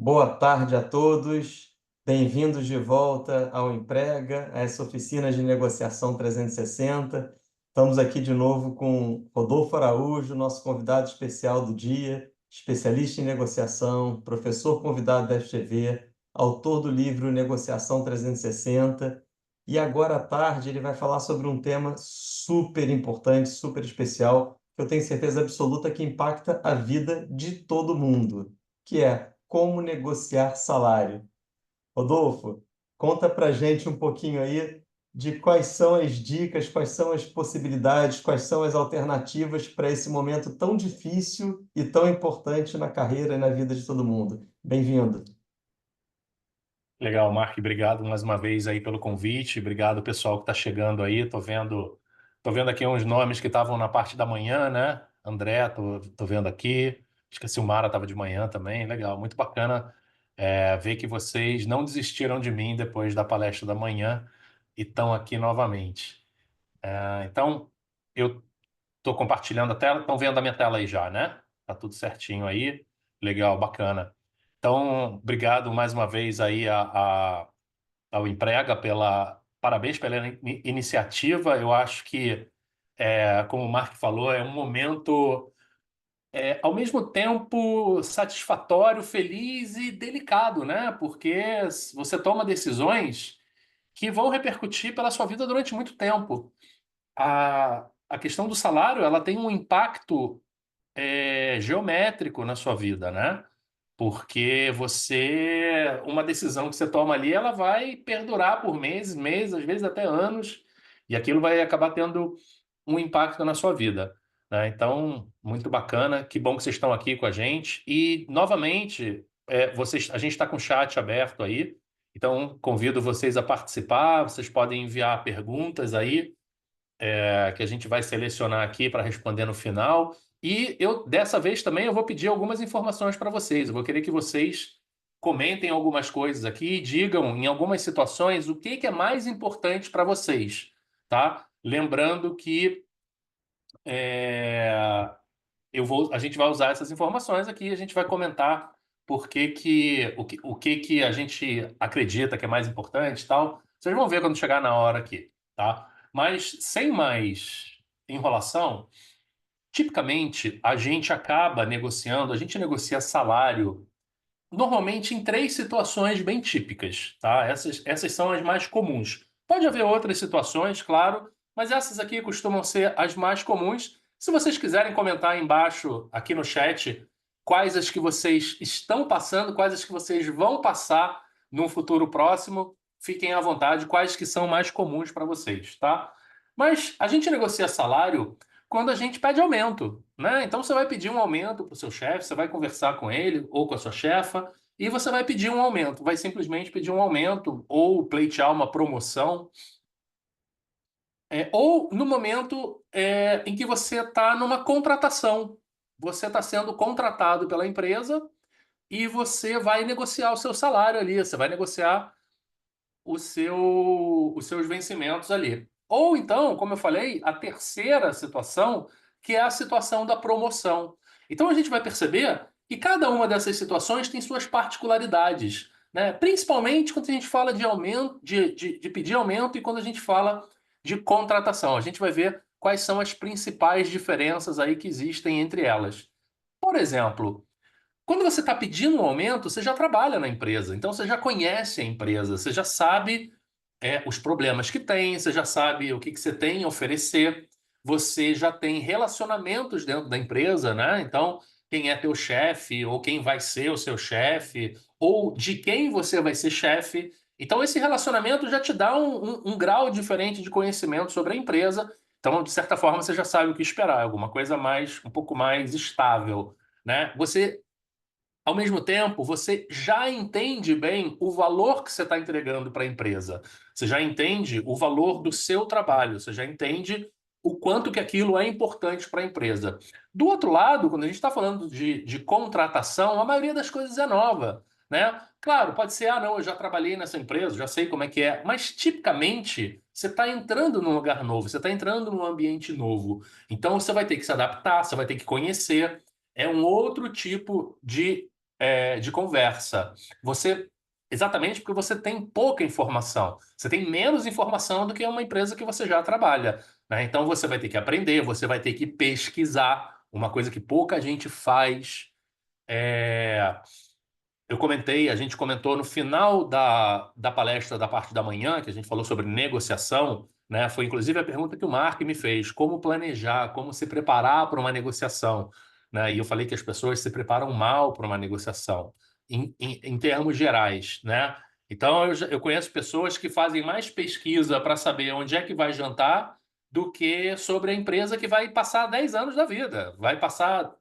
Boa tarde a todos. Bem-vindos de volta ao Emprega, a essa oficina de negociação 360. Estamos aqui de novo com Rodolfo Araújo, nosso convidado especial do dia, especialista em negociação, professor convidado da FGV, autor do livro Negociação 360. E agora à tarde ele vai falar sobre um tema super importante, super especial, que eu tenho certeza absoluta que impacta a vida de todo mundo, que é como negociar salário. Rodolfo, conta pra gente um pouquinho aí de quais são as dicas, quais são as possibilidades, quais são as alternativas para esse momento tão difícil e tão importante na carreira e na vida de todo mundo. Bem-vindo. Legal, Mark, obrigado mais uma vez aí pelo convite. Obrigado, pessoal que está chegando aí. Tô vendo aqui uns nomes que estavam na parte da manhã, né? André, tô vendo aqui. Acho que a Silmara estava de manhã também. Legal, muito bacana ver que vocês não desistiram de mim depois da palestra da manhã e estão aqui novamente. Então, eu estou compartilhando a tela. Estão vendo a minha tela aí já, né? Tá tudo certinho aí. Legal, bacana. Então, obrigado mais uma vez aí ao Emprega parabéns pela iniciativa. Eu acho que, como o Mark falou, é um momento, ao mesmo tempo, satisfatório, feliz e delicado, né? Porque você toma decisões que vão repercutir pela sua vida durante muito tempo. A questão do salário, ela tem um impacto geométrico na sua vida, né? Porque uma decisão que você toma ali, ela vai perdurar por meses, meses, às vezes até anos, e aquilo vai acabar tendo um impacto na sua vida, né? Então, muito bacana, que bom que vocês estão aqui com a gente. E, novamente, a gente está com o chat aberto aí, então convido vocês a participar, vocês podem enviar perguntas aí, que a gente vai selecionar aqui para responder no final. E dessa vez também, eu vou pedir algumas informações para vocês. Eu vou querer que vocês comentem algumas coisas aqui e digam, em algumas situações, o que é mais importante para vocês, tá? Lembrando que é, a gente vai usar essas informações aqui, a gente vai comentar o que que a gente acredita que é mais importante e tal. Vocês vão ver quando chegar na hora aqui, tá? Mas sem mais enrolação, tipicamente a gente negocia salário normalmente em três situações bem típicas, tá? Essas são as mais comuns. Pode haver outras situações, claro, mas essas aqui costumam ser as mais comuns. Se vocês quiserem comentar aí embaixo, aqui no chat, quais as que vocês estão passando, quais as que vocês vão passar num futuro próximo, fiquem à vontade, quais que são mais comuns para vocês, tá? Mas a gente negocia salário quando a gente pede aumento, né? Então você vai pedir um aumento para o seu chefe, você vai conversar com ele ou com a sua chefa e você vai pedir um aumento, vai simplesmente pedir um aumento ou pleitear uma promoção, ou no momento em que você está numa contratação, você está sendo contratado pela empresa e você vai negociar o seu salário ali, você vai negociar os seus vencimentos ali. Ou então, como eu falei, a terceira situação, que é a situação da promoção. Então a gente vai perceber que cada uma dessas situações tem suas particularidades, né? Principalmente quando a gente fala de aumento, de pedir aumento e quando a gente fala de contratação. A gente vai ver quais são as principais diferenças aí que existem entre elas. Por exemplo, quando você está pedindo um aumento, você já trabalha na empresa, então você já conhece a empresa, você já sabe os problemas que tem, você já sabe o que que você tem a oferecer, você já tem relacionamentos dentro da empresa, né? Então, quem é teu chefe, ou quem vai ser o seu chefe, ou de quem você vai ser chefe. Então, esse relacionamento já te dá um grau diferente de conhecimento sobre a empresa. Então, de certa forma, você já sabe o que esperar, alguma coisa um pouco mais estável, né? Ao mesmo tempo, você já entende bem o valor que você está entregando para a empresa. Você já entende o valor do seu trabalho, você já entende o quanto que aquilo é importante para a empresa. Do outro lado, quando a gente está falando de contratação, a maioria das coisas é nova, né? Claro, pode ser, ah, não, eu já trabalhei nessa empresa, já sei como é que é, mas tipicamente você está entrando num lugar novo, você está entrando num ambiente novo. Então você vai ter que se adaptar, você vai ter que conhecer. É um outro tipo de conversa. Exatamente porque você tem pouca informação. Você tem menos informação do que uma empresa que você já trabalha, né? Então você vai ter que aprender, você vai ter que pesquisar, uma coisa que pouca gente faz. É, a gente comentou no final da palestra da parte da manhã, que a gente falou sobre negociação, né? Foi inclusive a pergunta que o Mark me fez: como planejar, como se preparar para uma negociação, né? E eu falei que as pessoas se preparam mal para uma negociação, em termos gerais, né? Então, eu conheço pessoas que fazem mais pesquisa para saber onde é que vai jantar do que sobre a empresa que vai passar 10 anos da vida. Vai passar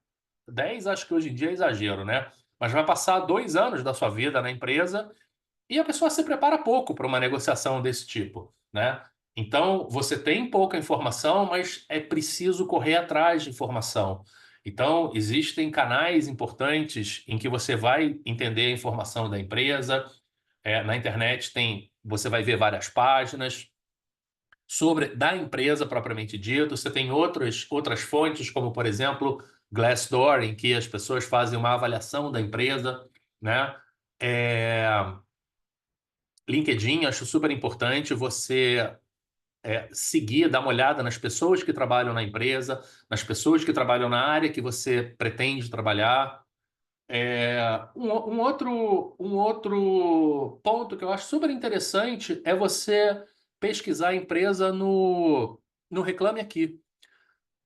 10, acho que hoje em dia é exagero, né? Mas vai passar 2 anos da sua vida na empresa e a pessoa se prepara pouco para uma negociação desse tipo, né? Então, você tem pouca informação, mas é preciso correr atrás de informação. Então, existem canais importantes em que você vai entender a informação da empresa. Na internet você vai ver várias páginas da empresa propriamente dito. Você tem outras fontes, como, por exemplo, Glassdoor, em que as pessoas fazem uma avaliação da empresa, né? É, LinkedIn, acho super importante você seguir, dar uma olhada nas pessoas que trabalham na empresa, nas pessoas que trabalham na área que você pretende trabalhar. Um outro ponto que eu acho super interessante é você pesquisar a empresa no Reclame Aqui,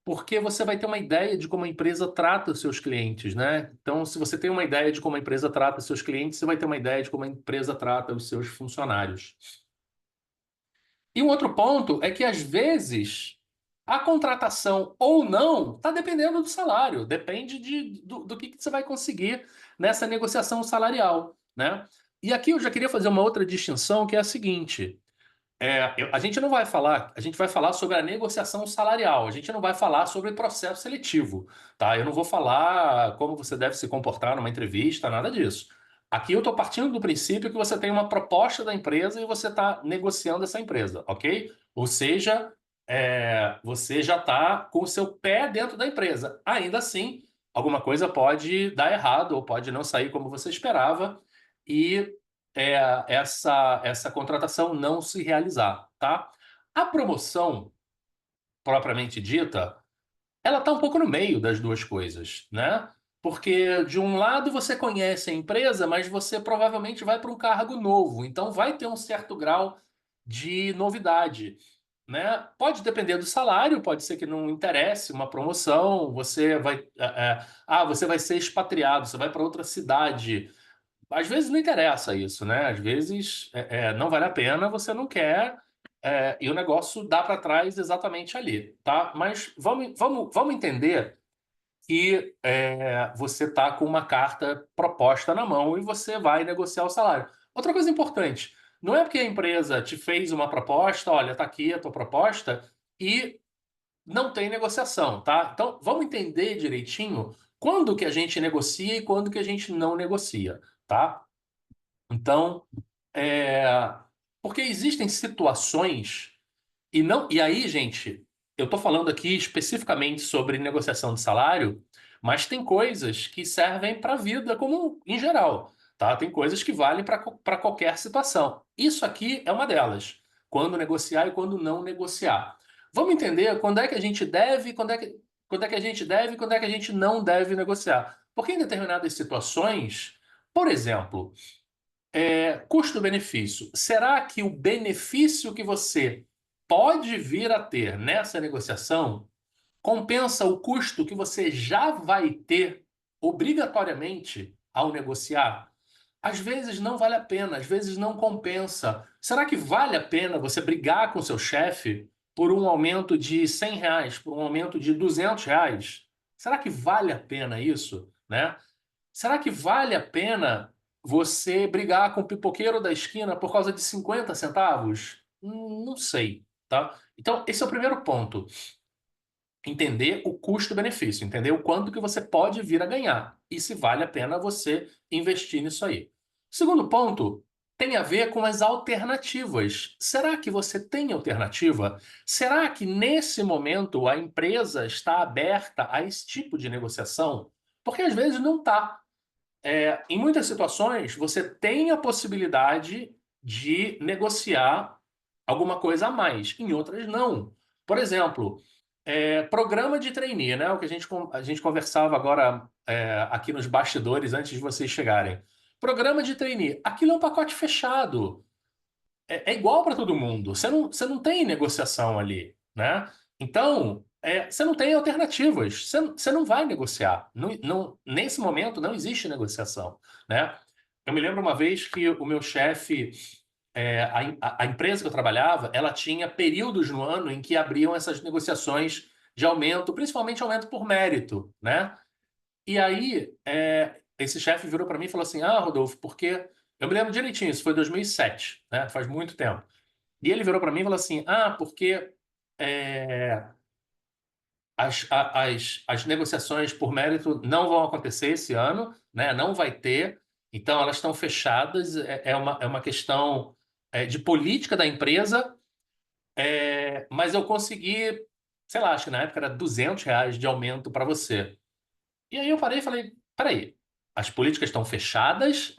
porque você vai ter uma ideia de como a empresa trata os seus clientes, né? Então, se você tem uma ideia de como a empresa trata os seus clientes, você vai ter uma ideia de como a empresa trata os seus funcionários. E um outro ponto é que, às vezes, a contratação ou não está dependendo do salário, depende do que você vai conseguir nessa negociação salarial, né? E aqui eu já queria fazer uma outra distinção, que é a seguinte: a gente não vai falar, a gente vai falar sobre a negociação salarial, a gente não vai falar sobre processo seletivo, tá? Eu não vou falar como você deve se comportar numa entrevista, nada disso. Aqui eu estou partindo do princípio que você tem uma proposta da empresa e você está negociando essa empresa, ok? Ou seja, você já está com o seu pé dentro da empresa. Ainda assim, alguma coisa pode dar errado ou pode não sair como você esperava e essa contratação não se realizar, tá? A promoção, propriamente dita, ela está um pouco no meio das duas coisas, né? Porque, de um lado, você conhece a empresa, mas você provavelmente vai para um cargo novo, então vai ter um certo grau de novidade, né? Pode depender do salário, pode ser que não interesse uma promoção, você vai ser expatriado, você vai para outra cidade. Às vezes não interessa isso, né? Às vezes não vale a pena, você não quer, e o negócio dá para trás exatamente ali, tá? Mas vamos entender que você está com uma carta proposta na mão e você vai negociar o salário. Outra coisa importante, não é porque a empresa te fez uma proposta, olha, tá aqui a tua proposta, e não tem negociação, tá? Então, vamos entender direitinho quando que a gente negocia e quando que a gente não negocia, tá? Então, é, porque existem situações e aí, gente, eu estou falando aqui especificamente sobre negociação de salário, mas tem coisas que servem para a vida como em geral, tá? Tem coisas que valem para qualquer situação. Isso aqui é uma delas. Quando negociar e quando não negociar. Vamos entender quando é que a gente deve, quando é que a gente deve e quando é que a gente não deve negociar. Porque em determinadas situações, por exemplo, custo-benefício. Será que o benefício que você pode vir a ter nessa negociação compensa o custo que você já vai ter obrigatoriamente ao negociar? Às vezes não vale a pena, às vezes não compensa. Será que vale a pena você brigar com seu chefe por um aumento de R$ 100, por um aumento de R$ 200? Será que vale a pena isso, né? Será que vale a pena você brigar com o pipoqueiro da esquina por causa de 50 centavos? Não sei, tá? Então, esse é o primeiro ponto. Entender o custo-benefício, entender o quanto que você pode vir a ganhar e se vale a pena você investir nisso aí. Segundo ponto tem a ver com as alternativas. Será que você tem alternativa? Será que nesse momento a empresa está aberta a esse tipo de negociação? Porque às vezes não está. Em muitas situações, você tem a possibilidade de negociar alguma coisa a mais, em outras não. Por exemplo, programa de trainee, né? O que a gente conversava agora aqui nos bastidores antes de vocês chegarem. Programa de trainee, aquilo é um pacote fechado. É igual para todo mundo. Você não tem negociação ali, né? Então, você não tem alternativas. Você não vai negociar. Nesse momento, não existe negociação, né? Eu me lembro uma vez que o meu chefe, a empresa que eu trabalhava, ela tinha períodos no ano em que abriam essas negociações de aumento, principalmente aumento por mérito, né? E aí, esse chefe virou para mim e falou assim: Ah, Rodolfo, porque. Eu me lembro direitinho, isso foi 2007, né? Faz muito tempo. E ele virou para mim e falou assim: Ah, porque é, as negociações por mérito não vão acontecer esse ano, né? Não vai ter, então elas estão fechadas. É uma questão de política da empresa, mas eu consegui, sei lá, acho que na época era R$ 200 de aumento para você. E aí eu parei e falei: peraí, as políticas estão fechadas,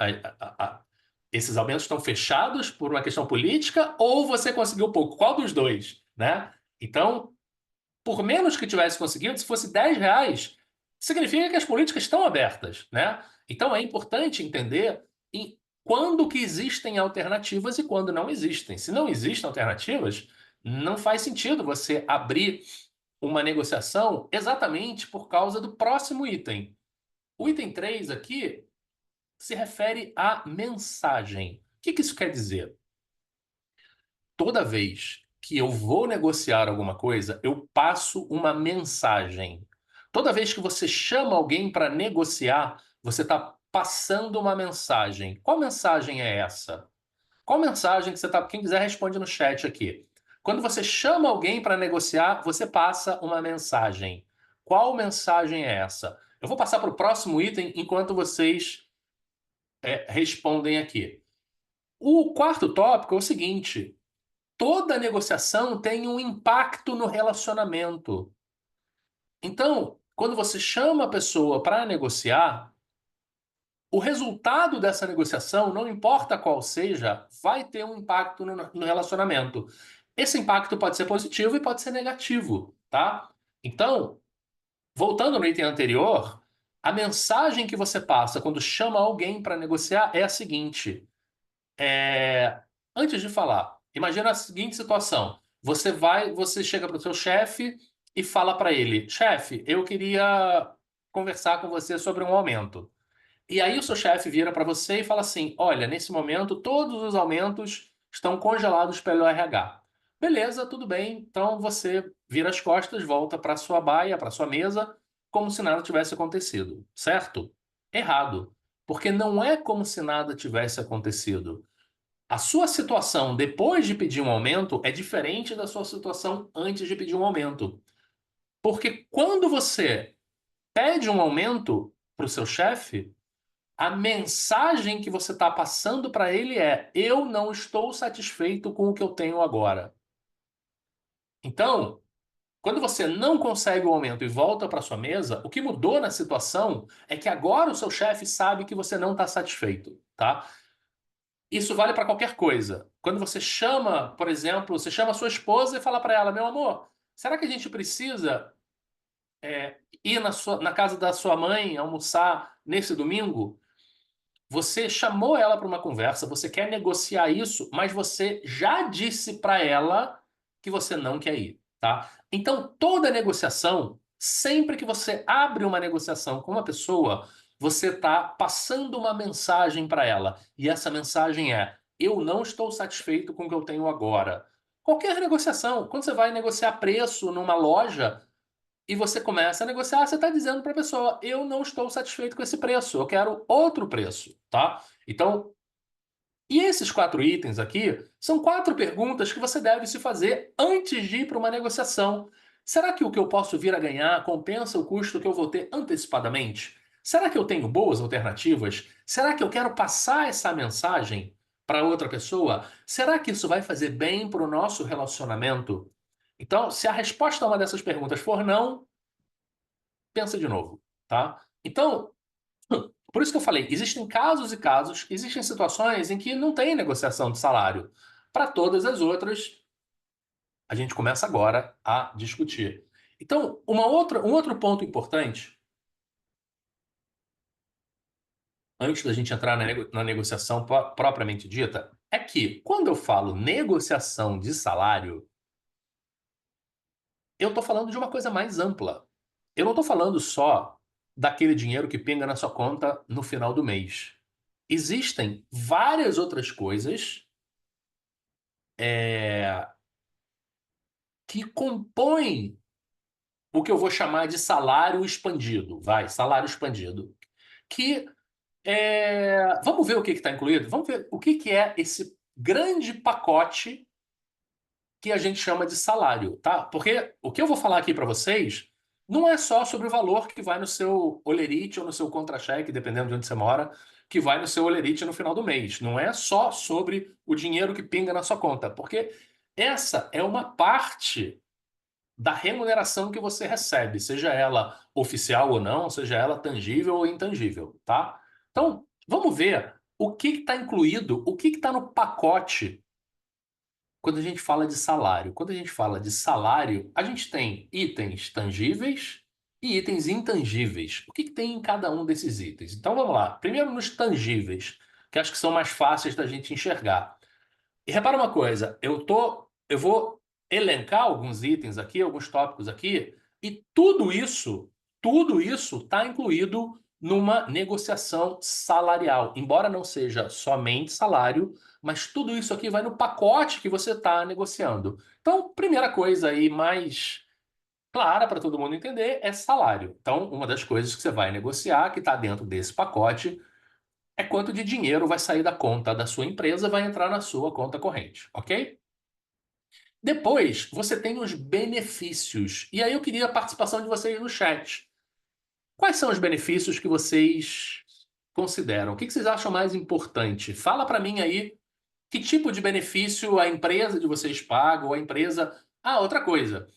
esses aumentos estão fechados por uma questão política ou você conseguiu pouco? Qual dos dois, né? Então, por menos que tivesse conseguido, se fosse R$ 10, significa que as políticas estão abertas, né? Então é importante entender quando que existem alternativas e quando não existem. Se não existem alternativas, não faz sentido você abrir uma negociação exatamente por causa do próximo item. O item 3 aqui se refere à mensagem. O que isso quer dizer? Toda vez que eu vou negociar alguma coisa, eu passo uma mensagem. Toda vez que você chama alguém para negociar, você está passando uma mensagem. Qual mensagem é essa? Qual mensagem que você está. Quem quiser responde no chat aqui. Quando você chama alguém para negociar, você passa uma mensagem. Qual mensagem é essa? Eu vou passar para o próximo item enquanto vocês respondem aqui. O quarto tópico é o seguinte: toda negociação tem um impacto no relacionamento. Então, quando você chama a pessoa para negociar, o resultado dessa negociação, não importa qual seja, vai ter um impacto no relacionamento. Esse impacto pode ser positivo e pode ser negativo, tá? Então, voltando no item anterior, a mensagem que você passa quando chama alguém para negociar é a seguinte: antes de falar, imagina a seguinte situação. Você chega para o seu chefe e fala para ele: chefe, eu queria conversar com você sobre um aumento. E aí o seu chefe vira para você e fala assim: olha, nesse momento todos os aumentos estão congelados pelo RH. Beleza, tudo bem. Então você vira as costas, volta para sua baia, para sua mesa, como se nada tivesse acontecido, certo? Errado, porque não é como se nada tivesse acontecido. A sua situação depois de pedir um aumento é diferente da sua situação antes de pedir um aumento. Porque quando você pede um aumento para o seu chefe, a mensagem que você está passando para ele é: eu não estou satisfeito com o que eu tenho agora. Então, quando você não consegue o aumento e volta para sua mesa, o que mudou na situação é que agora o seu chefe sabe que você não está satisfeito, tá? Isso vale para qualquer coisa. Quando você chama, por exemplo, você chama a sua esposa e fala para ela: meu amor, será que a gente precisa ir na casa da sua mãe almoçar nesse domingo? Você chamou ela para uma conversa, você quer negociar isso, mas você já disse para ela que você não quer ir, tá? Então, toda negociação, sempre que você abre uma negociação com uma pessoa, você está passando uma mensagem para ela. E essa mensagem é: eu não estou satisfeito com o que eu tenho agora. Qualquer negociação, quando você vai negociar preço numa loja, e você começa a negociar, você está dizendo para a pessoa: eu não estou satisfeito com esse preço, eu quero outro preço, tá? Então, e esses 4 itens aqui são 4 perguntas que você deve se fazer antes de ir para uma negociação. Será que o que eu posso vir a ganhar compensa o custo que eu vou ter antecipadamente? Será que eu tenho boas alternativas? Será que eu quero passar essa mensagem para outra pessoa? Será que isso vai fazer bem para o nosso relacionamento? Então, se a resposta a uma dessas perguntas for não, pensa de novo, tá? Então, Por isso que eu falei, existem casos e casos, existem situações em que não tem negociação de salário. Para todas as outras, a gente começa agora a discutir. Então, um outro ponto importante, antes da gente entrar na negociação propriamente dita, é que quando eu falo negociação de salário, eu estou falando de uma coisa mais ampla. Eu não estou falando só daquele dinheiro que pinga na sua conta no final do mês. Existem várias outras coisas que compõem o que eu vou chamar de salário expandido. Vai, salário expandido. Que vamos ver o que está incluído? Vamos ver o que é esse grande pacote que a gente chama de salário, tá? Porque o que eu vou falar aqui para vocês não é só sobre o valor que vai no seu olerite ou no seu contra-cheque, dependendo de onde você mora, que vai no seu olerite no final do mês. Não é só sobre o dinheiro que pinga na sua conta, porque essa é uma parte da remuneração que você recebe, seja ela oficial ou não, seja ela tangível ou intangível, tá? Então, vamos ver o que está incluído, o que está no pacote quando a gente fala de salário. Quando a gente fala de salário, a gente tem itens tangíveis e itens intangíveis. O que tem em cada um desses itens? Então vamos lá. Primeiro nos tangíveis, que acho que são mais fáceis da gente enxergar. E repara uma coisa, eu vou elencar alguns itens aqui, alguns tópicos aqui, e tudo isso está incluído numa negociação salarial, embora não seja somente salário, mas tudo isso aqui vai no pacote que você está negociando. Então, primeira coisa aí mais clara para todo mundo entender é salário. Então, uma das coisas que você vai negociar, que está dentro desse pacote, é quanto de dinheiro vai sair da conta da sua empresa, vai entrar na sua conta corrente, ok? Depois, você tem os benefícios. E aí eu queria a participação de vocês no chat. Quais são os benefícios que vocês consideram? O que vocês acham mais importante? Fala para mim aí que tipo de benefício a empresa de vocês paga ou a empresa. Ah, outra coisa.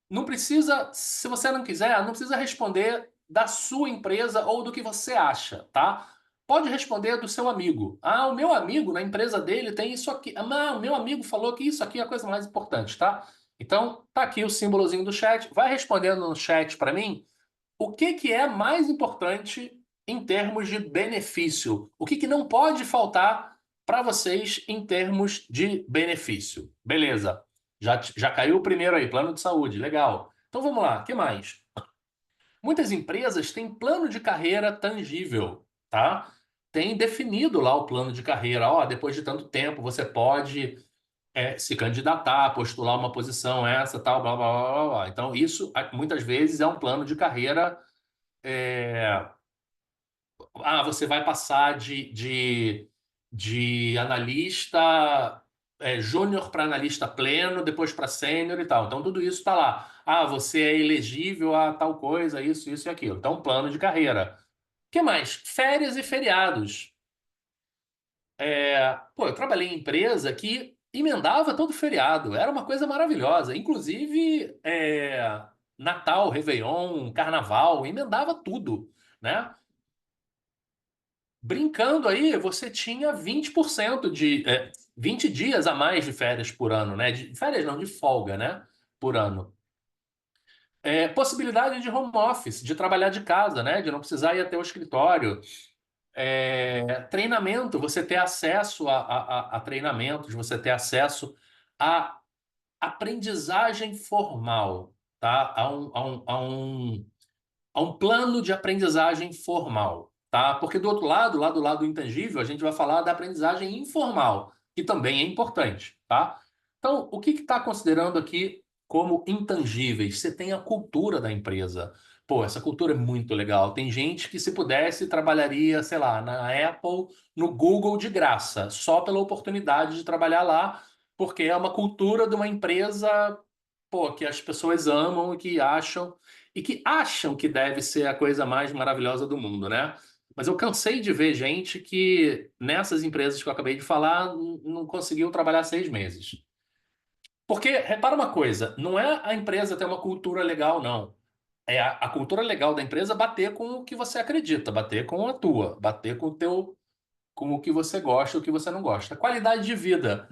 Não precisa, se você não quiser, não precisa responder da sua empresa ou do que você acha, tá? Pode responder do seu amigo. Ah, o meu amigo na empresa dele tem isso aqui. Ah, o meu amigo falou que isso aqui é a coisa mais importante, tá? Então, tá aqui o símbolozinho do chat. Vai respondendo no chat para mim o que que é mais importante em termos de benefício. O que que não pode faltar para vocês em termos de benefício. Beleza. Já caiu o primeiro aí, plano de saúde, legal. Então vamos lá, o que mais? Muitas empresas têm plano de carreira tangível, tá? Tem definido lá o plano de carreira. Ó, depois de tanto tempo você pode se candidatar, postular uma posição essa, tal, blá, blá, blá, blá, blá. Então isso muitas vezes é um plano de carreira. Você vai passar de analista júnior para analista pleno, depois para sênior e tal. Então, tudo isso está lá. Ah, você é elegível a tal coisa, isso e aquilo. Então, plano de carreira. O que mais? Férias e feriados. Pô, eu trabalhei em empresa que emendava todo feriado. Era uma coisa maravilhosa. Inclusive, Natal, Réveillon, Carnaval, emendava tudo, né? Brincando aí, você tinha 20% 20 dias a mais de férias por ano, né? De férias não, de folga, né? Por ano. Possibilidade de home office, de trabalhar de casa, né? De não precisar ir até o escritório. Treinamento, você ter acesso a treinamentos, você ter acesso a aprendizagem formal, tá? A um plano de aprendizagem formal, tá? Porque do outro lado, lá do lado intangível, a gente vai falar da aprendizagem informal, que também é importante, tá? Então, o que está considerando aqui como intangíveis? Você tem a cultura da empresa. Pô, essa cultura é muito legal. Tem gente que, se pudesse, trabalharia, sei lá, na Apple, no Google de graça, só pela oportunidade de trabalhar lá, porque é uma cultura de uma empresa, pô, que as pessoas amam e que acham que deve ser a coisa mais maravilhosa do mundo, né? Mas eu cansei de ver gente que, nessas empresas que eu acabei de falar, não conseguiu trabalhar 6 meses. Porque, repara uma coisa, não é a empresa ter uma cultura legal, não. é a cultura legal da empresa bater com o que você acredita, bater com a tua, bater com o teu, com o que você gosta, o que você não gosta. Qualidade de vida.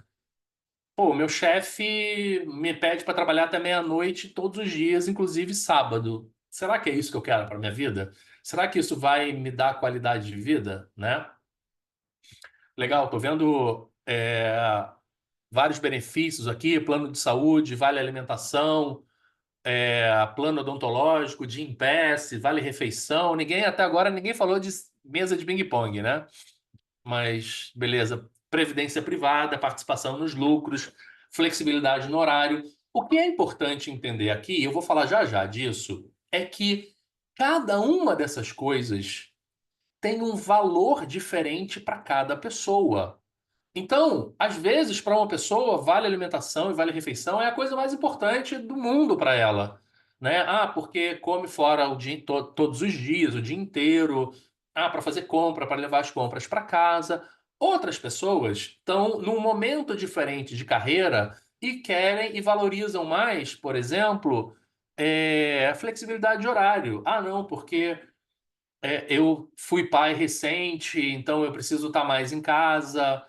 Pô, meu chefe me pede para trabalhar até meia-noite todos os dias, inclusive sábado. Será que é isso que eu quero para minha vida? Será que isso vai me dar qualidade de vida, né? Legal, tô vendo vários benefícios aqui, plano de saúde, vale alimentação, plano odontológico, Gympass, vale refeição. Ninguém até agora ninguém falou de mesa de ping-pong, né? Mas beleza, previdência privada, participação nos lucros, flexibilidade no horário. O que é importante entender aqui, eu vou falar já já disso, é que cada uma dessas coisas tem um valor diferente para cada pessoa. Então, às vezes, para uma pessoa, vale alimentação e vale refeição é a coisa mais importante do mundo para ela, né? Ah, porque come fora o dia, todos os dias, o dia inteiro. Ah, para fazer compra, para levar as compras para casa. Outras pessoas estão num momento diferente de carreira e querem e valorizam mais, por exemplo, a flexibilidade de horário. Ah, não, porque eu fui pai recente, então eu preciso estar mais em casa,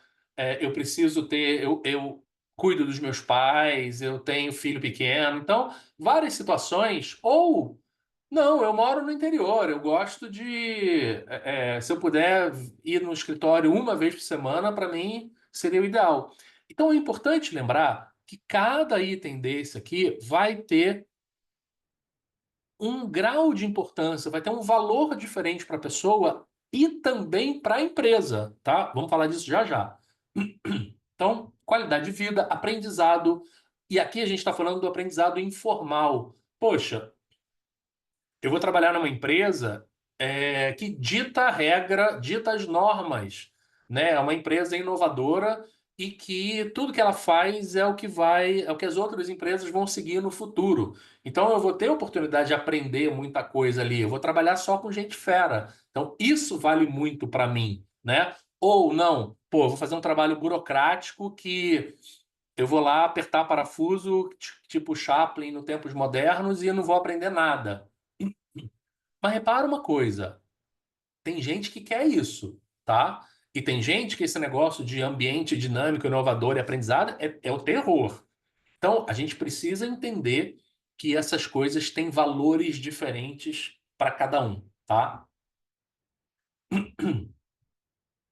eu preciso ter, eu cuido dos meus pais, eu tenho filho pequeno, então várias situações, ou não, eu moro no interior, eu gosto de, se eu puder ir no escritório uma vez por semana, para mim seria o ideal. Então é importante lembrar que cada item desse aqui vai ter um grau de importância, vai ter um valor diferente para a pessoa e também para a empresa, tá? Vamos falar disso já já. Então, qualidade de vida, aprendizado, e aqui a gente está falando do aprendizado informal. Poxa, eu vou trabalhar numa empresa que dita a regra, dita as normas, né? É uma empresa inovadora e que tudo que ela faz é o que vai, é o que as outras empresas vão seguir no futuro. Então eu vou ter a oportunidade de aprender muita coisa ali. Eu vou trabalhar só com gente fera. Então isso vale muito para mim, né? Ou não, pô, eu vou fazer um trabalho burocrático que eu vou lá apertar parafuso, tipo Chaplin no tempos modernos, e eu não vou aprender nada. Mas repara uma coisa, tem gente que quer isso, tá? E tem gente que esse negócio de ambiente dinâmico, inovador e aprendizado é o terror. Então, a gente precisa entender que essas coisas têm valores diferentes para cada um, tá?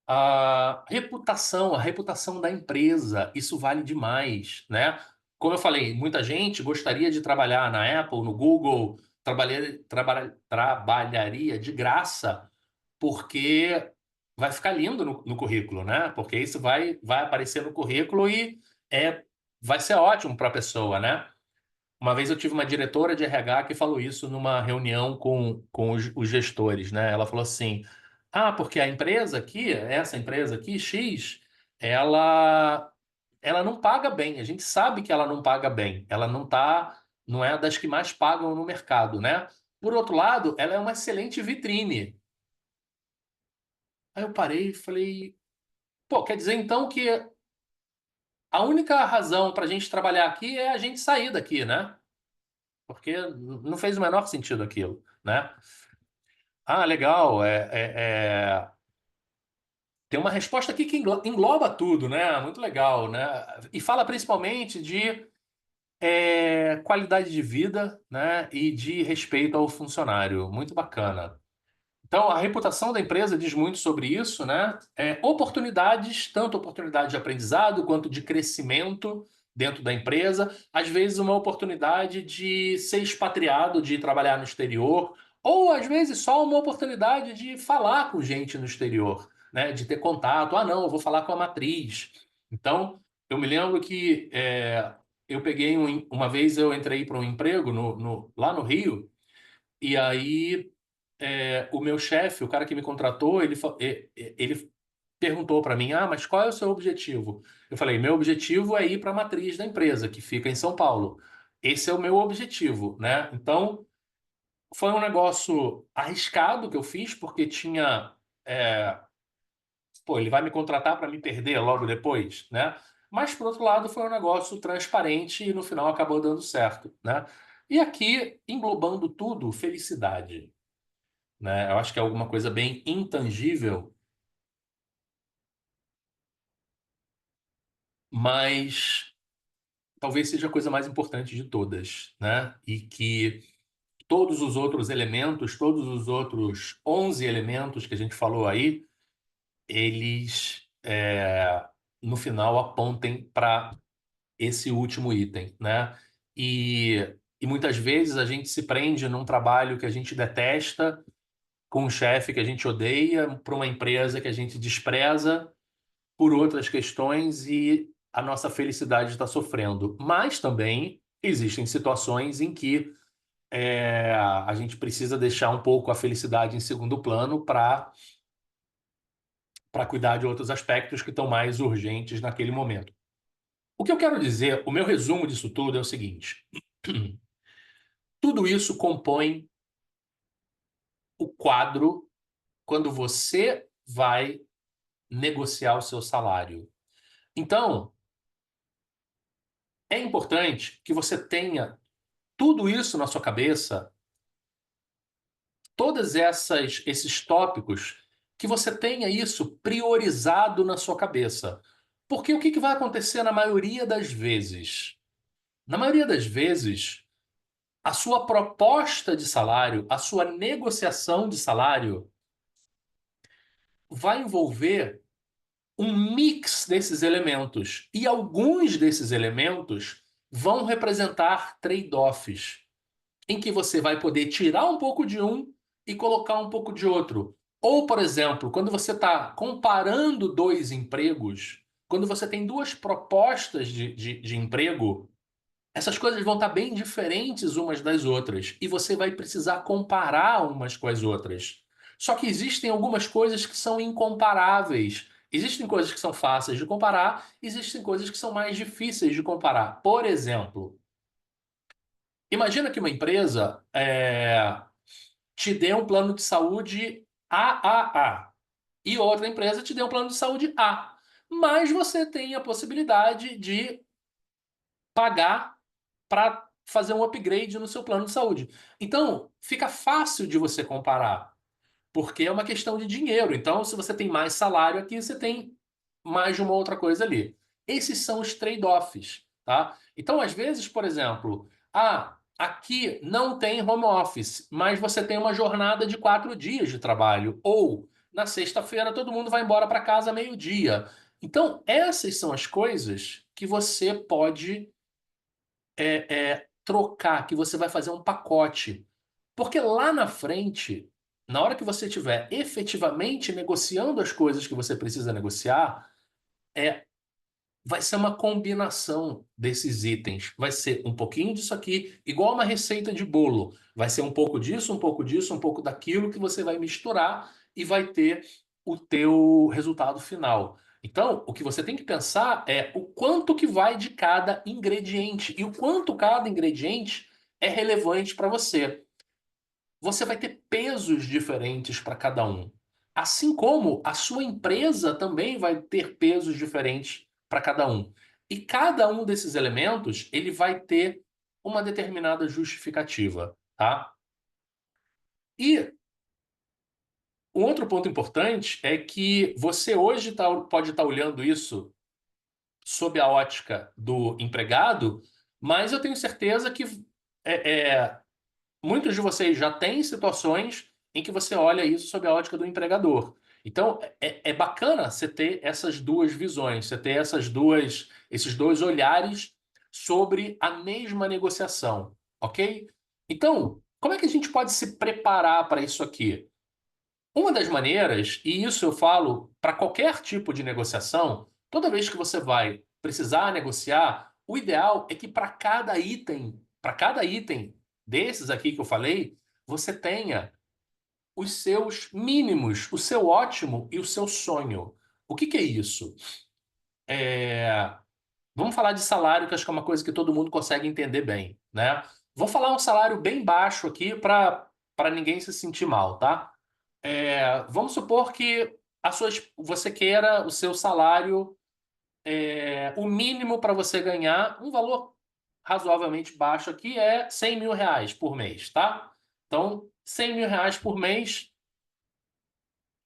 A reputação da empresa, isso vale demais, né? Como eu falei, muita gente gostaria de trabalhar na Apple, no Google, trabalharia de graça porque vai ficar lindo no currículo, né? Porque isso vai aparecer no currículo e é, vai ser ótimo para a pessoa, né? Uma vez eu tive uma diretora de RH que falou isso numa reunião com os gestores, né? Ela falou assim: ah, porque a empresa aqui, essa empresa aqui, X, ela, ela não paga bem. A gente sabe que ela não paga bem. Ela não é das que mais pagam no mercado, né? Por outro lado, ela é uma excelente vitrine. Aí eu parei e falei, pô, quer dizer então que a única razão para a gente trabalhar aqui é a gente sair daqui, né? Porque não fez o menor sentido aquilo, né? Ah, legal. Tem uma resposta aqui que engloba tudo, né? Muito legal, né? E fala principalmente de qualidade de vida, né? E de respeito ao funcionário. Muito bacana. Então, a reputação da empresa diz muito sobre isso, né? Oportunidades, tanto oportunidade de aprendizado quanto de crescimento dentro da empresa. Às vezes, uma oportunidade de ser expatriado, de trabalhar no exterior, ou às vezes só uma oportunidade de falar com gente no exterior, né? De ter contato. Ah, não, eu vou falar com a matriz. Então, eu me lembro que eu peguei uma vez eu entrei para um emprego lá no Rio, e aí o meu chefe, o cara que me contratou, ele perguntou para mim: ah, mas qual é o seu objetivo? Eu falei: meu objetivo é ir para a matriz da empresa, que fica em São Paulo. Esse é o meu objetivo, né? Então, foi um negócio arriscado que eu fiz, porque tinha. Pô, ele vai me contratar para me perder logo depois, né? Mas, por outro lado, foi um negócio transparente e no final acabou dando certo, né? E aqui, englobando tudo, felicidade, né? Eu acho que é alguma coisa bem intangível, mas talvez seja a coisa mais importante de todas, né? E que todos os outros elementos, todos os outros 11 elementos que a gente falou aí, eles, no final, apontem para esse último item, né? E muitas vezes a gente se prende num trabalho que a gente detesta, com um chefe que a gente odeia, para uma empresa que a gente despreza por outras questões e a nossa felicidade está sofrendo. Mas também existem situações em que a gente precisa deixar um pouco a felicidade em segundo plano para cuidar de outros aspectos que estão mais urgentes naquele momento. O que eu quero dizer, o meu resumo disso tudo é o seguinte: tudo isso compõe o quadro quando você vai negociar o seu salário. Então, é importante que você tenha tudo isso na sua cabeça, todas essas esses tópicos, que você tenha isso priorizado na sua cabeça. Porque o que vai acontecer na maioria das vezes? Na maioria das vezes, a sua proposta de salário, a sua negociação de salário vai envolver um mix desses elementos. E alguns desses elementos vão representar trade-offs, em que você vai poder tirar um pouco de um e colocar um pouco de outro. Ou, por exemplo, quando você está comparando dois empregos, quando você tem duas propostas de emprego, essas coisas vão estar bem diferentes umas das outras e você vai precisar comparar umas com as outras. Só que existem algumas coisas que são incomparáveis. Existem coisas que são fáceis de comparar, existem coisas que são mais difíceis de comparar. Por exemplo, imagina que uma empresa te dê um plano de saúde AAA e outra empresa te dê um plano de saúde A. Mas você tem a possibilidade de pagar para fazer um upgrade no seu plano de saúde. Então, fica fácil de você comparar, porque é uma questão de dinheiro. Então, se você tem mais salário aqui, você tem mais de uma outra coisa ali. Esses são os trade-offs, tá? Então, às vezes, por exemplo, aqui não tem home office, mas você tem uma jornada de 4 dias de trabalho. Ou, na sexta-feira, todo mundo vai embora para casa meio-dia. Então, essas são as coisas que você pode trocar, que você vai fazer um pacote. Porque lá na frente, na hora que você estiver efetivamente negociando as coisas que você precisa negociar, vai ser uma combinação desses itens. Vai ser um pouquinho disso aqui, igual uma receita de bolo. Vai ser um pouco disso, um pouco disso, um pouco daquilo que você vai misturar e vai ter o teu resultado final. Então, o que você tem que pensar é o quanto que vai de cada ingrediente e o quanto cada ingrediente é relevante para você. Você vai ter pesos diferentes para cada um. Assim como a sua empresa também vai ter pesos diferentes para cada um. E cada um desses elementos, ele vai ter uma determinada justificativa, tá? E um outro ponto importante é que você hoje pode estar olhando isso sob a ótica do empregado, mas eu tenho certeza que é, é, muitos de vocês já têm situações em que você olha isso sob a ótica do empregador. Então, é bacana você ter essas duas visões, você ter esses dois olhares sobre a mesma negociação, ok? Então, como é que a gente pode se preparar para isso aqui? Uma das maneiras, e isso eu falo para qualquer tipo de negociação, toda vez que você vai precisar negociar, o ideal é que para cada item desses aqui que eu falei, você tenha os seus mínimos, o seu ótimo e o seu sonho. O que é isso? Vamos falar de salário, que acho que é uma coisa que todo mundo consegue entender bem, né? Vou falar um salário bem baixo aqui para ninguém se sentir mal, tá? Vamos supor que você queira o seu salário, o mínimo para você ganhar, um valor. razoavelmente baixo aqui é 100 mil reais por mês, tá? Então, 100 mil reais por mês,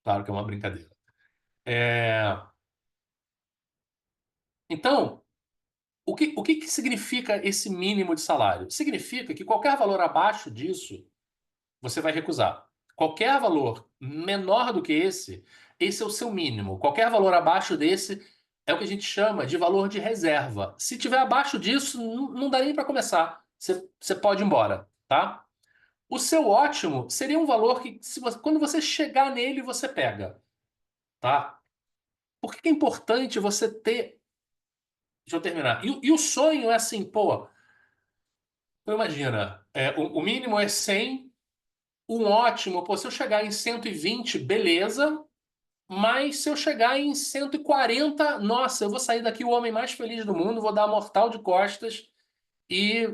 claro que é uma brincadeira. Então, o que significa esse mínimo de salário? Significa que qualquer valor abaixo disso, você vai recusar. Qualquer valor menor do que esse é o seu mínimo. Qualquer valor abaixo desse é o que a gente chama de valor de reserva. Se tiver abaixo disso, não dá nem para começar. Você pode ir embora, tá? O seu ótimo seria um valor que, quando você chegar nele, você pega, tá? Por que é importante você ter. Deixa eu terminar. E o sonho é assim, pô. Então imagina, o mínimo é 100, um ótimo, pô, se eu chegar em 120, beleza, mas se eu chegar em 140, nossa, eu vou sair daqui o homem mais feliz do mundo, vou dar mortal de costas e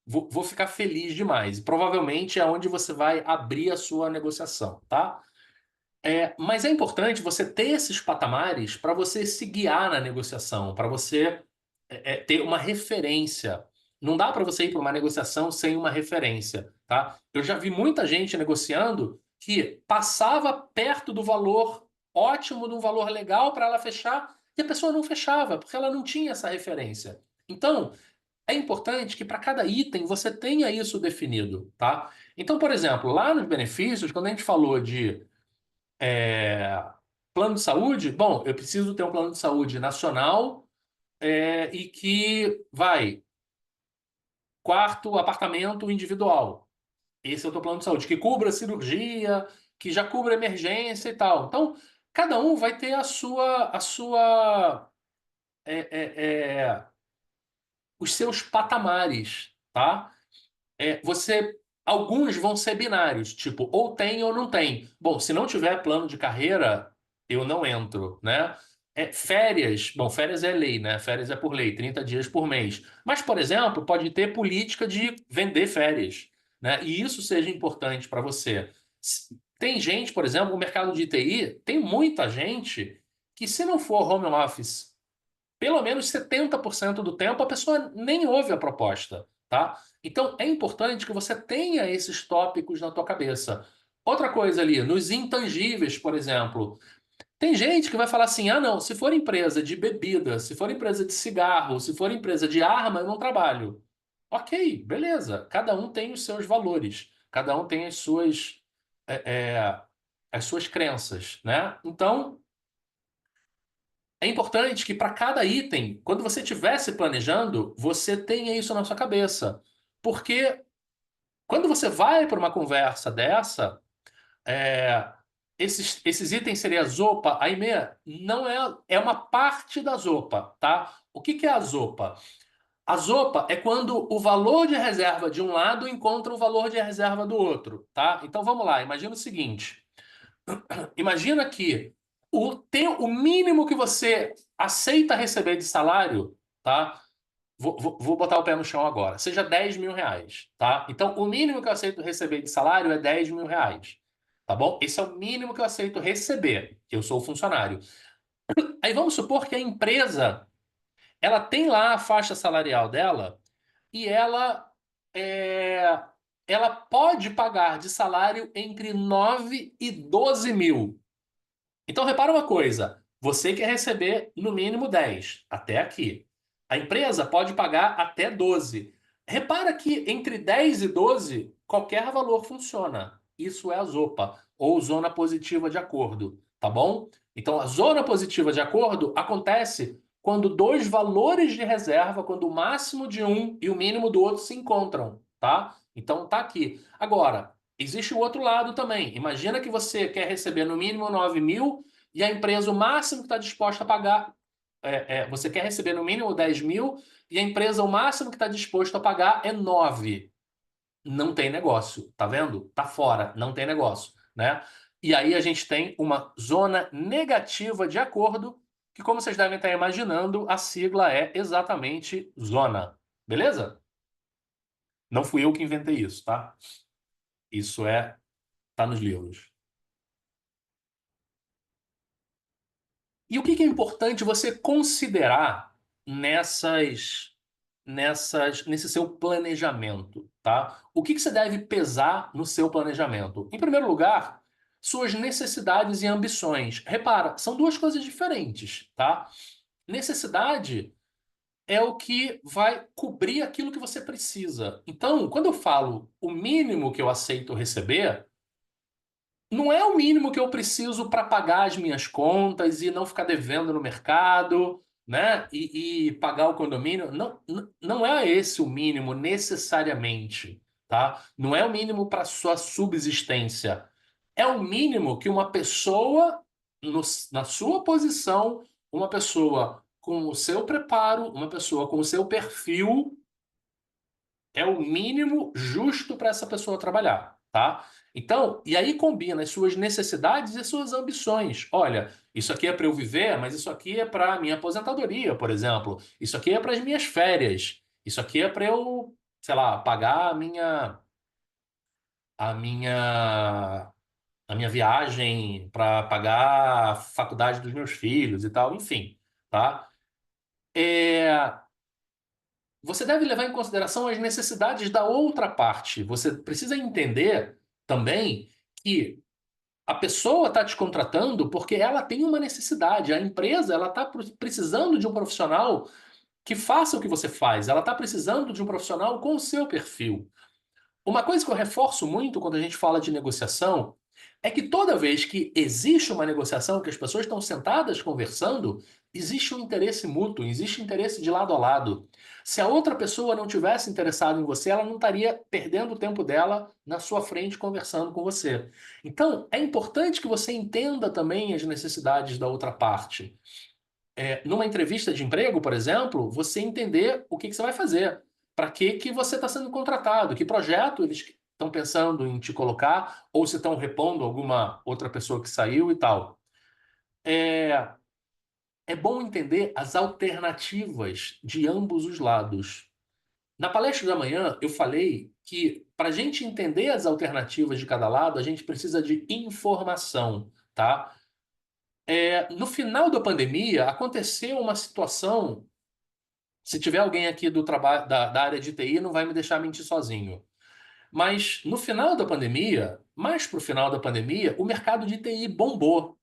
vou ficar feliz demais. Provavelmente é onde você vai abrir a sua negociação, tá? Mas é importante você ter esses patamares para você se guiar na negociação, para você ter uma referência. Não dá para você ir para uma negociação sem uma referência, tá? Eu já vi muita gente negociando que passava perto do valor ótimo, de um valor legal para ela fechar, e a pessoa não fechava, porque ela não tinha essa referência. Então, é importante que para cada item você tenha isso definido, tá? Então, por exemplo, lá nos benefícios, quando a gente falou de plano de saúde, bom, eu preciso ter um plano de saúde nacional e que vai quarto apartamento individual. Esse é o teu plano de saúde, que cubra cirurgia, que já cubra emergência e tal. Então, cada um vai ter a sua é, é, é, os seus patamares, tá? Alguns vão ser binários, tipo, ou tem ou não tem. Bom, se não tiver plano de carreira, eu não entro, né? Férias, bom, férias é lei, né? Férias é por lei, 30 dias por mês. Mas, por exemplo, pode ter política de vender férias, né? E isso seja importante para você. Tem gente, por exemplo, o mercado de TI, tem muita gente que, se não for home office pelo menos 70% do tempo a pessoa nem ouve a proposta, tá? Então é importante que você tenha esses tópicos na tua cabeça. Outra coisa ali, nos intangíveis, por exemplo, tem gente que vai falar assim: ah, não, se for empresa de bebida, se for empresa de cigarro, se for empresa de arma, eu não trabalho. Ok, beleza. Cada um tem os seus valores, cada um tem é, é, as suas crenças, né? Então é importante que para cada item, quando você estiver se planejando, você tenha isso na sua cabeça. Porque quando você vai para uma conversa dessa, é, esses itens seriam a zopa, a IMEA não é uma parte da zopa, tá? O que é a zopa? A zopa é quando o valor de reserva de um lado encontra o valor de reserva do outro, tá? Então vamos lá, imagina o seguinte. Imagina que o mínimo que você aceita receber de salário, tá? Vou botar o pé no chão agora. Seja 10 mil reais, tá? Então, o mínimo que eu aceito receber de salário é 10 mil reais, tá bom? Esse é o mínimo que eu aceito receber. Eu sou funcionário. Aí vamos supor que a empresa, ela tem lá a faixa salarial dela e é, ela pode pagar de salário entre 9 e 12 mil. Então, repara uma coisa: você quer receber no mínimo 10 até aqui. A empresa pode pagar até 12. Repara que entre 10 e 12, qualquer valor funciona. Isso é a ZOPA, ou zona positiva de acordo, tá bom? Então, a zona positiva de acordo acontece quando dois valores de reserva, quando o máximo de um e o mínimo do outro se encontram, tá? Então, tá aqui. Agora, existe o outro lado também. Imagina que você quer receber no mínimo 9 mil e a empresa, o máximo que está disposta a pagar, você quer receber no mínimo 10 mil e a empresa, o máximo que está disposto a pagar é 9. Não tem negócio, tá vendo? Tá fora, não tem negócio, né? E aí a gente tem uma zona negativa de acordo, que, como vocês devem estar imaginando, a sigla é exatamente zona. Beleza? Não fui eu que inventei isso, tá? Isso tá nos livros. E o que é importante você considerar nesse seu planejamento, tá? O que você deve pesar no seu planejamento? Em primeiro lugar, suas necessidades e ambições. Repara, são duas coisas diferentes, tá? Necessidade é o que vai cobrir aquilo que você precisa. Então, quando eu falo o mínimo que eu aceito receber, não é o mínimo que eu preciso para pagar as minhas contas e não ficar devendo no mercado, né? E pagar o condomínio. Não, não é esse o mínimo necessariamente, tá? Não é o mínimo para sua subsistência. É o mínimo que uma pessoa na sua posição, uma pessoa com o seu preparo, uma pessoa com o seu perfil é o mínimo justo para essa pessoa trabalhar, tá? Então, e aí combina as suas necessidades e as suas ambições. Olha, isso aqui é para eu viver, mas isso aqui é para a minha aposentadoria, por exemplo. Isso aqui é para as minhas férias. Isso aqui é para eu, sei lá, pagar a minha a minha viagem, para pagar a faculdade dos meus filhos e tal, enfim, tá? É, você deve levar em consideração as necessidades da outra parte. Você precisa entender também que a pessoa está te contratando porque ela tem uma necessidade. A empresa ela está precisando de um profissional que faça o que você faz. Ela está precisando de um profissional com o seu perfil. Uma coisa que eu reforço muito quando a gente fala de negociação é que toda vez que existe uma negociação, que as pessoas estão sentadas conversando, existe um interesse mútuo, existe interesse de lado a lado. Se a outra pessoa não tivesse interessado em você, ela não estaria perdendo o tempo dela na sua frente conversando com você. Então, é importante que você entenda também as necessidades da outra parte. Numa entrevista de emprego, por exemplo, você entender o que você vai fazer, para que você está sendo contratado, que projeto eles estão pensando em te colocar, ou se estão repondo alguma outra pessoa que saiu e tal. É, é bom entender as alternativas de ambos os lados. Na palestra da manhã, eu falei que para a gente entender as alternativas de cada lado, a gente precisa de informação, tá? No final da pandemia, aconteceu uma situação. Se tiver alguém aqui do trabalho da área de TI, não vai me deixar mentir sozinho. Mas no final da pandemia, mais para o final da pandemia, o mercado de TI bombou.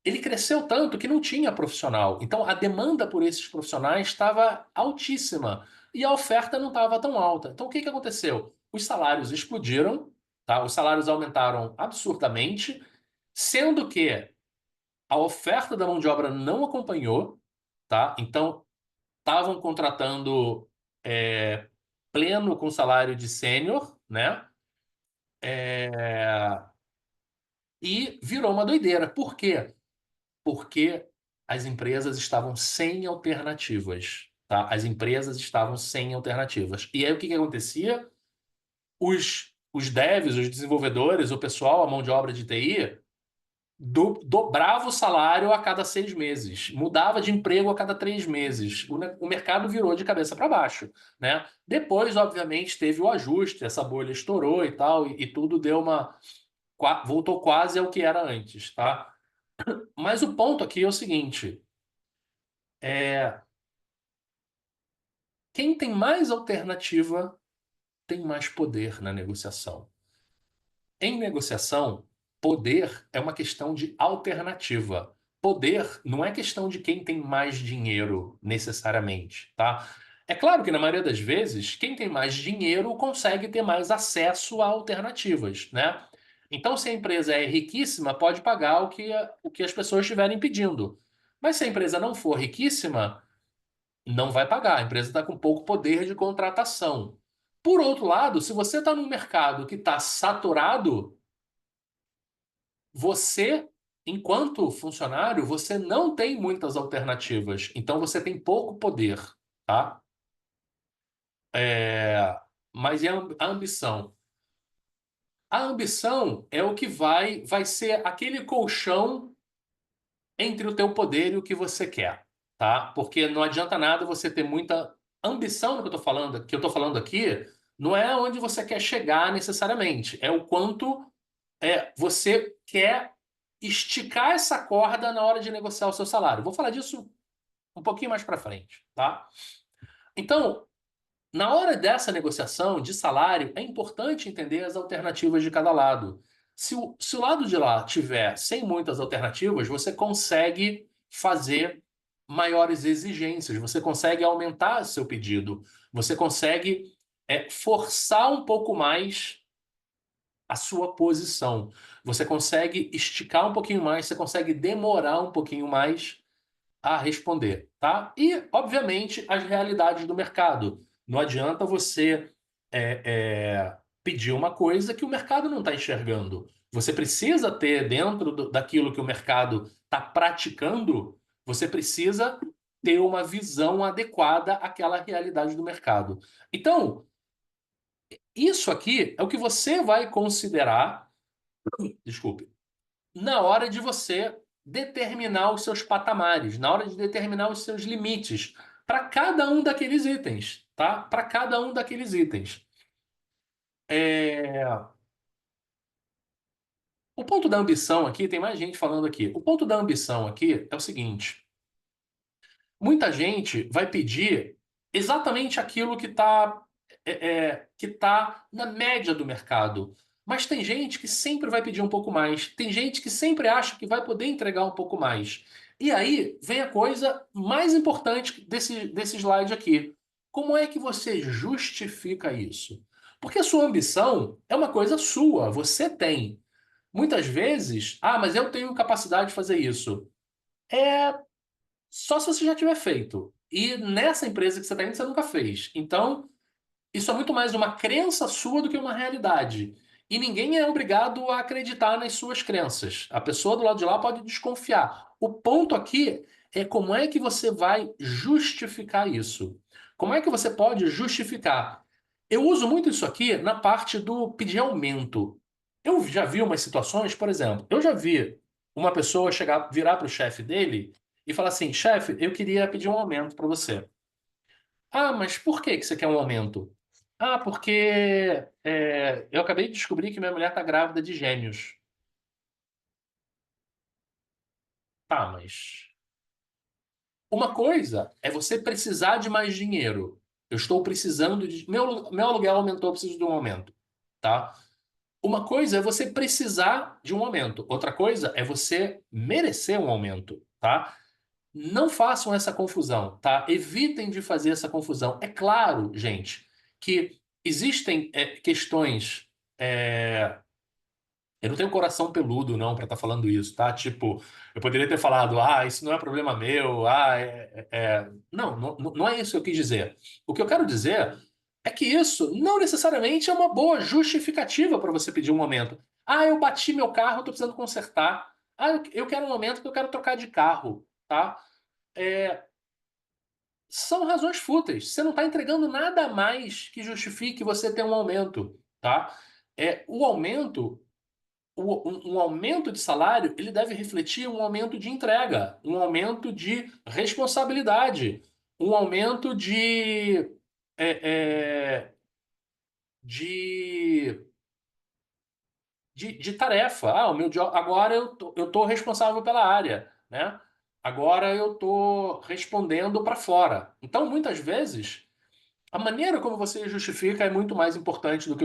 Ele cresceu tanto que não tinha profissional. Então a demanda por esses profissionais estava altíssima e a oferta não estava tão alta. Então o que que aconteceu? Os salários explodiram, tá? Os salários aumentaram absurdamente, sendo que a oferta da mão de obra não acompanhou, tá? Então estavam contratando é, pleno com salário de sênior, né? É, e virou uma doideira. Por quê? Porque as empresas estavam sem alternativas, tá? As empresas estavam sem alternativas. E aí o que que acontecia? Os devs, os desenvolvedores, o pessoal, a mão de obra de TI, dobrava o salário a cada 6 meses, mudava de emprego a cada 3 meses. O mercado virou de cabeça para baixo, né? Depois, obviamente, teve o ajuste, essa bolha estourou e tal, e tudo deu voltou quase ao que era antes, tá? Mas o ponto aqui é o seguinte: é, quem tem mais alternativa tem mais poder na negociação. Em negociação, poder é uma questão de alternativa. Poder não é questão de quem tem mais dinheiro, necessariamente, tá? É claro que, na maioria das vezes, quem tem mais dinheiro consegue ter mais acesso a alternativas, né? Então, se a empresa é riquíssima, pode pagar o que as pessoas estiverem pedindo. Mas se a empresa não for riquíssima, não vai pagar. A empresa está com pouco poder de contratação. Por outro lado, se você está num mercado que está saturado, você, enquanto funcionário, você não tem muitas alternativas. Então você tem pouco poder, tá? É, Mas e a ambição? A ambição é o que vai ser aquele colchão entre o teu poder e o que você quer, tá? Porque não adianta nada você ter muita ambição no que eu tô falando aqui, não é onde você quer chegar necessariamente, é o quanto você quer esticar essa corda na hora de negociar o seu salário. Vou falar disso um pouquinho mais para frente, tá? Então, na hora dessa negociação de salário, é importante entender as alternativas de cada lado. Se o lado de lá tiver sem muitas alternativas, você consegue fazer maiores exigências, você consegue aumentar seu pedido, você consegue forçar um pouco mais a sua posição. Você consegue esticar um pouquinho mais, você consegue demorar um pouquinho mais a responder, tá? E, obviamente, as realidades do mercado. Não adianta você pedir uma coisa que o mercado não está enxergando. Você precisa ter dentro daquilo que o mercado está praticando, você precisa ter uma visão adequada àquela realidade do mercado. Então, isso aqui é o que você vai considerar, desculpe, na hora de você determinar os seus patamares, na hora de determinar os seus limites para cada um daqueles itens, tá? Para cada um daqueles itens. O ponto da ambição aqui, tem mais gente falando aqui. O ponto da ambição aqui é o seguinte: muita gente vai pedir exatamente aquilo que tá na média do mercado. Mas tem gente que sempre vai pedir um pouco mais. Tem gente que sempre acha que vai poder entregar um pouco mais. E aí vem a coisa mais importante desse slide aqui. Como é que você justifica isso? Porque a sua ambição é uma coisa sua, você tem. Muitas vezes, mas eu tenho capacidade de fazer isso. É só se você já tiver feito. E nessa empresa que você está indo, você nunca fez. Então, isso é muito mais uma crença sua do que uma realidade. E ninguém é obrigado a acreditar nas suas crenças. A pessoa do lado de lá pode desconfiar. O ponto aqui é como é que você vai justificar isso. Como é que você pode justificar? Eu uso muito isso aqui na parte do pedir aumento. Eu já vi umas situações, por exemplo, eu já vi uma pessoa chegar, virar para o chefe dele e falar assim: chefe, eu queria pedir um aumento para você. Mas por que que você quer um aumento? Porque eu acabei de descobrir que minha mulher está grávida de gêmeos. Tá, mas uma coisa é você precisar de mais dinheiro. Eu estou precisando de. Meu aluguel aumentou, eu preciso de um aumento. Tá? Uma coisa é você precisar de um aumento. Outra coisa é você merecer um aumento. Tá? Não façam essa confusão, tá? Evitem de fazer essa confusão. É claro, gente, que existem questões. Eu não tenho coração peludo, não, para estar falando isso, tá? Tipo, eu poderia ter falado, isso não é problema meu, Não, não é isso que eu quis dizer. O que eu quero dizer é que isso não necessariamente é uma boa justificativa para você pedir um aumento. Eu bati meu carro, estou precisando consertar. Eu quero um aumento porque eu quero trocar de carro, tá? É, São razões fúteis. Você não está entregando nada a mais que justifique você ter um aumento, tá? O aumento, um aumento de salário, ele deve refletir um aumento de entrega, um aumento de responsabilidade, um aumento é, é, de, de tarefa. O meu job, agora eu tô responsável pela área, né? Agora eu tô respondendo para fora. Então, muitas vezes a maneira como você justifica é muito mais importante do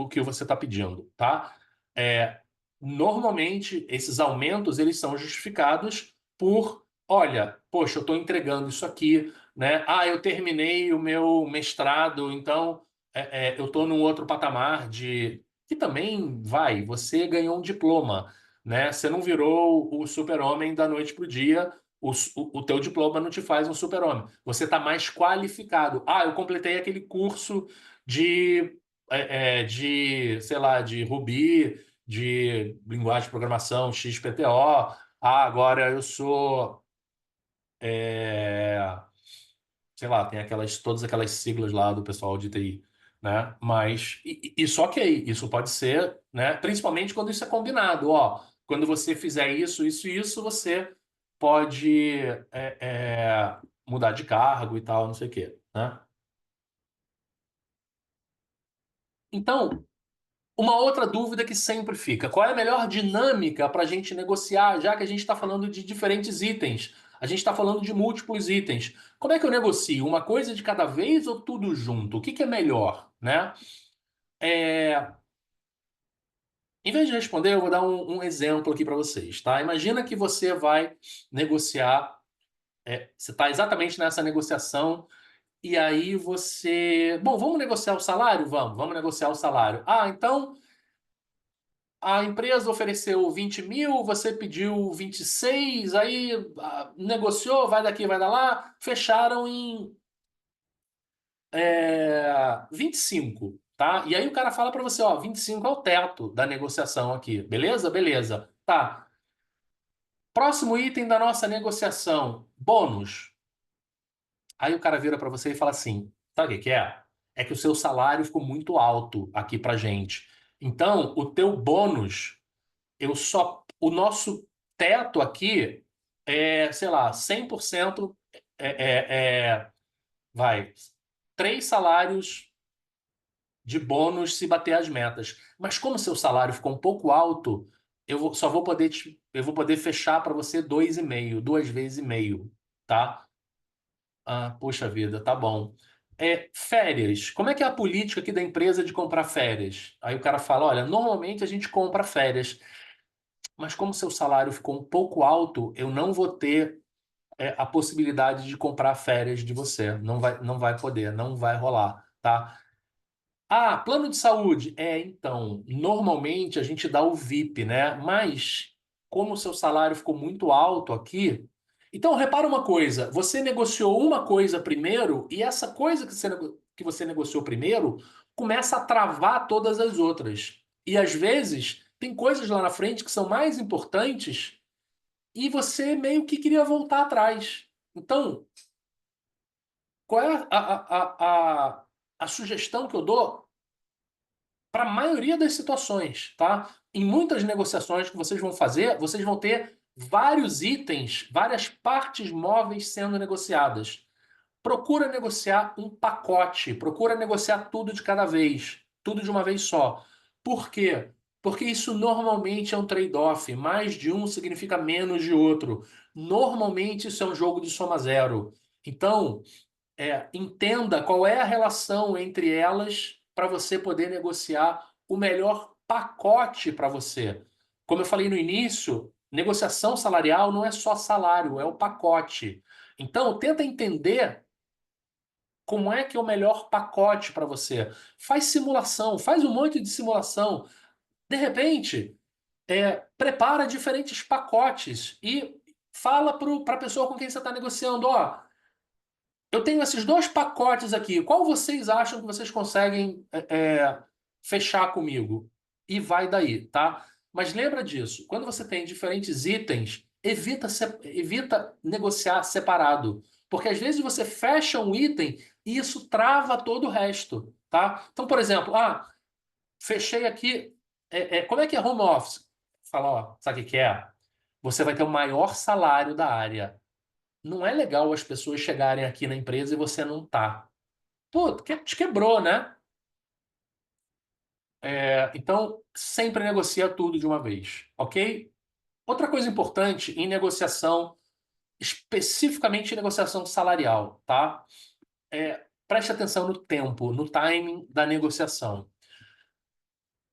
que você está pedindo, tá? É, Normalmente, esses aumentos, eles são justificados por, olha, poxa, eu estou entregando isso aqui, né? Eu terminei o meu mestrado, então eu estou num outro patamar de... Que também vai, você ganhou um diploma, né? Você não virou o super-homem da noite para o dia, o teu diploma não te faz um super-homem. Você está mais qualificado. Eu completei aquele curso sei lá, de Ruby, de linguagem de programação XPTO. Agora eu sou, sei lá, tem todas aquelas siglas lá do pessoal de TI, né? Mas isso ok, isso pode ser, né? Principalmente quando isso é combinado, ó. Quando você fizer isso, você pode mudar de cargo e tal, não sei o quê, né? Então, uma outra dúvida que sempre fica: qual é a melhor dinâmica para a gente negociar, já que a gente está falando de diferentes itens? A gente está falando de múltiplos itens. Como é que eu negocio? Uma coisa de cada vez ou tudo junto? O que que é melhor, né? É, Em vez de responder, eu vou dar um exemplo aqui para vocês, tá? Imagina que você vai negociar, você está exatamente nessa negociação, e aí você. Bom, vamos negociar o salário? Vamos negociar o salário. Ah, então a empresa ofereceu 20 mil, você pediu 26, aí negociou, vai daqui, vai da lá, fecharam em 25, tá? E aí o cara fala para você, ó, 25 é o teto da negociação aqui, beleza? Beleza. Tá. Próximo item da nossa negociação, bônus. Aí o cara vira para você e fala assim: sabe o que que é? É que o seu salário ficou muito alto aqui pra gente. Então, o teu bônus, o nosso teto aqui é, sei lá, 100% é, vai, 3 salários de bônus se bater as metas. Mas como seu salário ficou um pouco alto, só vou poder eu vou poder fechar para você 2,5, 2 vezes e meio, tá? Ah, poxa vida, tá bom. Férias. Como é que é a política aqui da empresa de comprar férias? Aí o cara fala, olha, normalmente a gente compra férias, mas como seu salário ficou um pouco alto, eu não vou ter a possibilidade de comprar férias de você. Não vai poder, não vai rolar, tá? Ah, plano de saúde. Então, normalmente a gente dá o VIP, né? Mas, como o seu salário ficou muito alto aqui. Então, repara uma coisa: você negociou uma coisa primeiro, e essa coisa que você negociou primeiro começa a travar todas as outras. E às vezes, tem coisas lá na frente que são mais importantes e você meio que queria voltar atrás. Então, qual é a sugestão que eu dou? Para a maioria das situações, tá? Em muitas negociações que vocês vão fazer, vocês vão ter vários itens, várias partes móveis sendo negociadas. Procura negociar um pacote, procura negociar tudo de cada vez, tudo de uma vez só. Por quê? Porque isso normalmente é um trade-off. Mais de um significa menos de outro. Normalmente isso é um jogo de soma zero. Então, entenda qual é a relação entre elas para você poder negociar o melhor pacote para você. Como eu falei no início, negociação salarial não é só salário, é o pacote. Então, tenta entender como é que é o melhor pacote para você. Faz simulação, faz um monte de simulação. De repente, prepara diferentes pacotes e fala para a pessoa com quem você está negociando, ó, eu tenho esses 2 pacotes aqui. Qual vocês acham que vocês conseguem fechar comigo? E vai daí, tá? Mas lembra disso. Quando você tem diferentes itens, evita negociar separado. Porque às vezes você fecha um item e isso trava todo o resto, tá? Então, por exemplo, fechei aqui. Como é que é home office? Fala, ó, sabe o que que é? Você vai ter o maior salário da área. Não é legal as pessoas chegarem aqui na empresa e você não tá. Pô, te quebrou, né? Então, sempre negocia tudo de uma vez, ok? Outra coisa importante em negociação, especificamente em negociação salarial, tá? Preste atenção no tempo, no timing da negociação.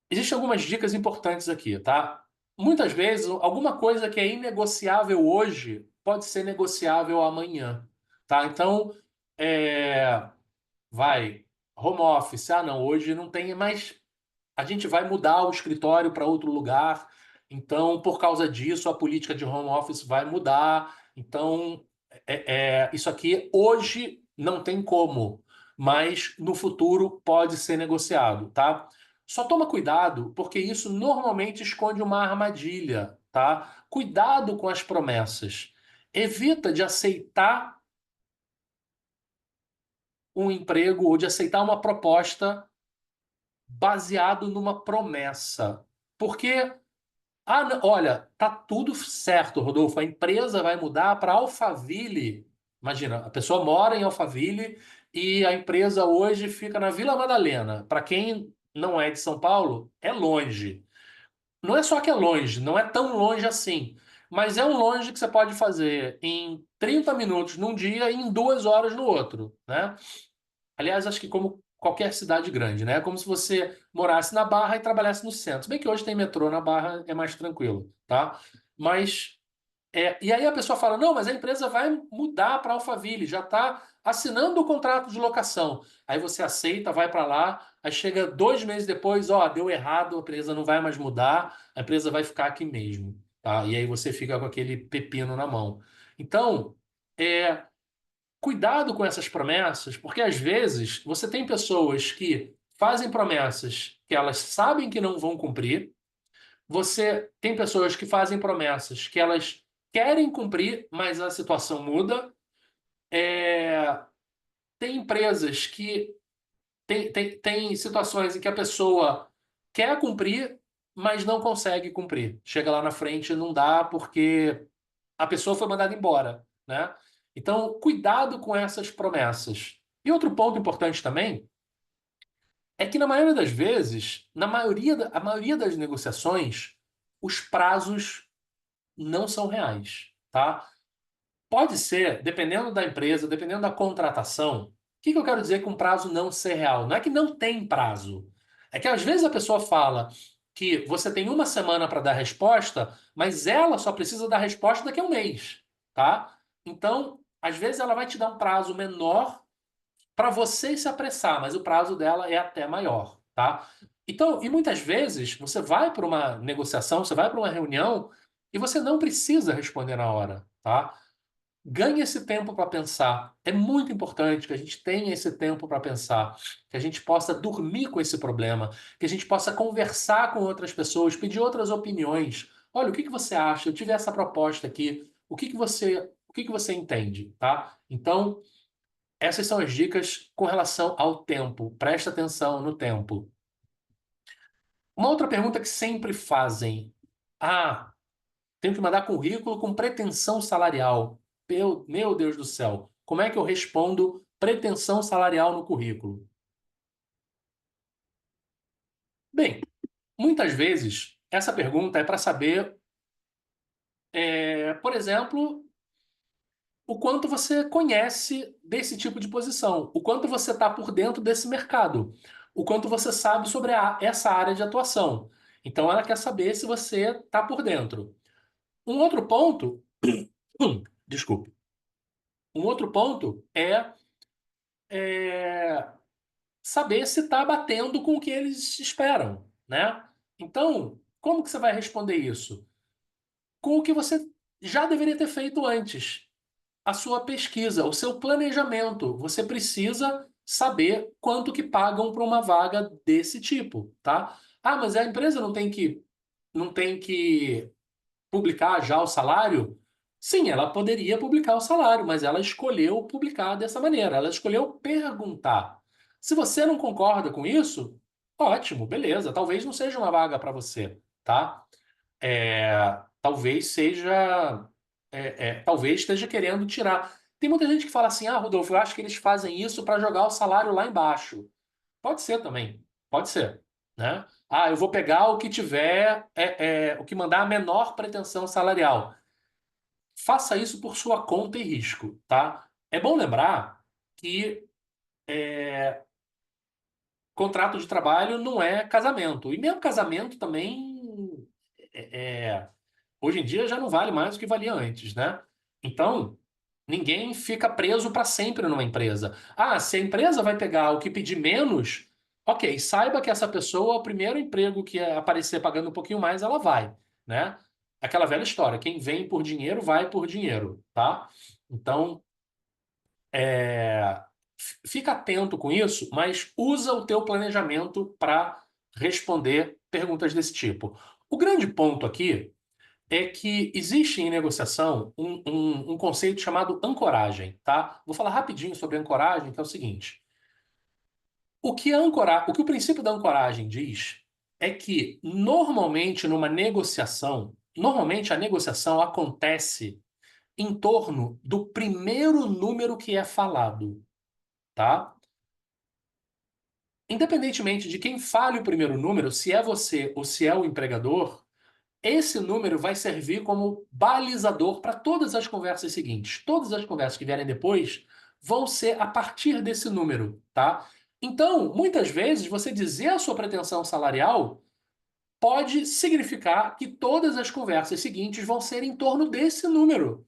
Existem algumas dicas importantes aqui, tá? Muitas vezes, alguma coisa que é inegociável hoje pode ser negociável amanhã, tá? Então, é, vai, home office. Ah, não, hoje não tem mais. A gente vai mudar o escritório para outro lugar. Então, por causa disso, a política de home office vai mudar. Então, isso aqui hoje não tem como, mas no futuro pode ser negociado, tá? Só toma cuidado, porque isso normalmente esconde uma armadilha, tá? Cuidado com as promessas. Evita de aceitar um emprego ou de aceitar uma proposta baseado numa promessa. Porque, olha, tá tudo certo, Rodolfo, a empresa vai mudar para Alphaville. Imagina, a pessoa mora em Alphaville e a empresa hoje fica na Vila Madalena. Para quem não é de São Paulo, é longe. Não é só que é longe, não é tão longe assim. mas é um longe que você pode fazer em 30 minutos num dia e em 2 horas no outro, né? Aliás, acho que como qualquer cidade grande, né? É como se você morasse na Barra e trabalhasse no centro. Se bem que hoje tem metrô na Barra, é mais tranquilo, tá? Mas e aí a pessoa fala, não, mas a empresa vai mudar para Alphaville, já está assinando o contrato de locação. Aí você aceita, vai para lá, aí chega 2 meses depois, ó, deu errado, a empresa não vai mais mudar, a empresa vai ficar aqui mesmo, tá? E aí você fica com aquele pepino na mão. Então, cuidado com essas promessas, porque às vezes você tem pessoas que fazem promessas que elas sabem que não vão cumprir, você tem pessoas que fazem promessas que elas querem cumprir, mas a situação muda. Tem empresas que tem situações em que a pessoa quer cumprir, mas não consegue cumprir. Chega lá na frente, não dá porque a pessoa foi mandada embora, né? Então, cuidado com essas promessas. E outro ponto importante também é que na maioria das vezes, a maioria das negociações, os prazos não são reais, tá? Pode ser, dependendo da empresa, dependendo da contratação. O que eu quero dizer com prazo não ser real? Não é que não tem prazo. É que às vezes a pessoa fala que você tem uma semana para dar resposta, mas ela só precisa dar resposta daqui a um mês, tá? Então, às vezes ela vai te dar um prazo menor para você se apressar, mas o prazo dela é até maior, tá? Então, e muitas vezes você vai para uma negociação, você vai para uma reunião e você não precisa responder na hora, tá? Ganhe esse tempo para pensar. É muito importante que a gente tenha esse tempo para pensar, que a gente possa dormir com esse problema, que a gente possa conversar com outras pessoas, pedir outras opiniões. Olha, o que que você acha? Eu tive essa proposta aqui. O que que você entende, tá? Então, essas são as dicas com relação ao tempo. Presta atenção no tempo. Uma outra pergunta que sempre fazem: Ah, tenho que mandar currículo com pretensão salarial. Meu Deus do céu. Como é que eu respondo pretensão salarial no currículo? Bem, muitas vezes essa pergunta é para saber, por exemplo, o quanto você conhece desse tipo de posição, o quanto você está por dentro desse mercado, o quanto você sabe sobre essa área de atuação. Então, ela quer saber se você está por dentro. Um outro ponto, desculpe, um outro ponto é saber se está batendo com o que eles esperam, né? Então, como que você vai responder isso? Com o que você já deveria ter feito antes. A sua pesquisa, o seu planejamento. Você precisa saber quanto que pagam para uma vaga desse tipo, tá? Ah, mas a empresa não tem que publicar já o salário? Sim, ela poderia publicar o salário, mas ela escolheu publicar dessa maneira. Ela escolheu perguntar. Se você não concorda com isso, ótimo, beleza. Talvez não seja uma vaga para você, tá? Talvez seja, talvez esteja querendo tirar. Tem muita gente que fala assim: Ah, Rodolfo, eu acho que eles fazem isso para jogar o salário lá embaixo. Pode ser também, pode ser, né? Ah, eu vou pegar o que tiver, o que mandar a menor pretensão salarial. Faça isso por sua conta e risco, tá? É bom lembrar que contrato de trabalho não é casamento. E mesmo casamento também, hoje em dia já não vale mais o que valia antes, né? Então, ninguém fica preso para sempre numa empresa. Ah, se a empresa vai pegar o que pedir menos, ok, saiba que essa pessoa, o primeiro emprego que aparecer pagando um pouquinho mais, ela vai, né? Aquela velha história, quem vem por dinheiro, vai por dinheiro, tá? Então, fica atento com isso, mas usa o teu planejamento para responder perguntas desse tipo. O grande ponto aqui é que existe em negociação um conceito chamado ancoragem, tá? Vou falar rapidinho sobre ancoragem, que é o seguinte. O que o princípio da ancoragem diz é que normalmente numa negociação, normalmente a negociação acontece em torno do primeiro número que é falado, tá? Independentemente de quem fale o primeiro número, se é você ou se é o empregador, esse número vai servir como balizador para todas as conversas seguintes. Todas as conversas que vierem depois vão ser a partir desse número, tá? Então, muitas vezes, você dizer a sua pretensão salarial pode significar que todas as conversas seguintes vão ser em torno desse número.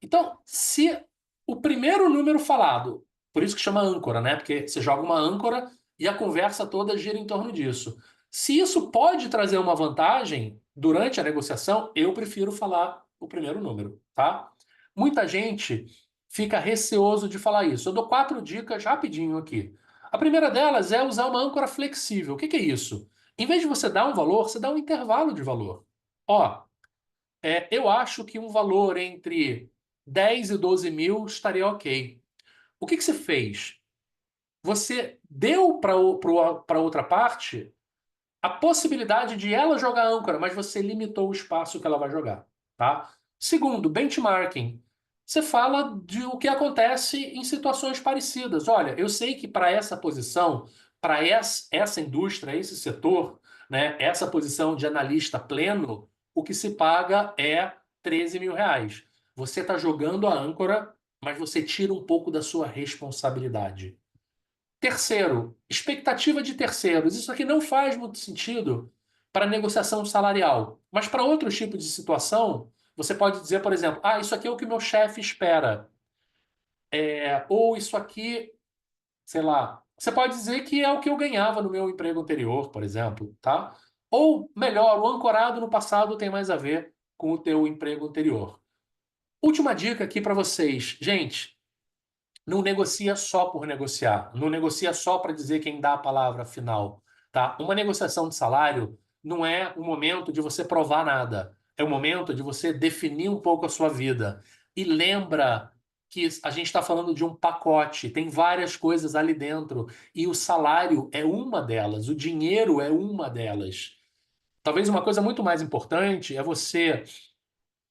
Então, se o primeiro número falado, por isso que chama âncora, né? Porque você joga uma âncora e a conversa toda gira em torno disso. Se isso pode trazer uma vantagem durante a negociação, eu prefiro falar o primeiro número, tá? Muita gente fica receoso de falar isso. Eu dou 4 dicas rapidinho aqui. A primeira delas é usar uma âncora flexível. O que que é isso? Em vez de você dar um valor, você dá um intervalo de valor. Ó, eu acho que um valor entre 10 e 12 mil estaria ok. O que que você fez? Você deu para outra parte a possibilidade de ela jogar âncora, mas você limitou o espaço que ela vai jogar, tá? Segundo, benchmarking. Você fala de o que acontece em situações parecidas. Olha, eu sei que para essa posição, para essa indústria, esse setor, né, essa posição de analista pleno, o que se paga é 13 mil reais. Você está jogando a âncora, mas você tira um pouco da sua responsabilidade. Terceiro, expectativa de terceiros. Isso aqui não faz muito sentido para negociação salarial, mas para outros tipos de situação, você pode dizer, por exemplo, isso aqui é o que meu chefe espera. Ou isso aqui, sei lá. Você pode dizer que é o que eu ganhava no meu emprego anterior, por exemplo, tá? Ou melhor, o ancorado no passado tem mais a ver com o teu emprego anterior. Última dica aqui para vocês. Gente, não negocia só por negociar. Não negocia só para dizer quem dá a palavra final, tá? Uma negociação de salário não é o momento de você provar nada. É o momento de você definir um pouco a sua vida. E lembra que a gente está falando de um pacote, tem várias coisas ali dentro. E o salário é uma delas, o dinheiro é uma delas. Talvez uma coisa muito mais importante é você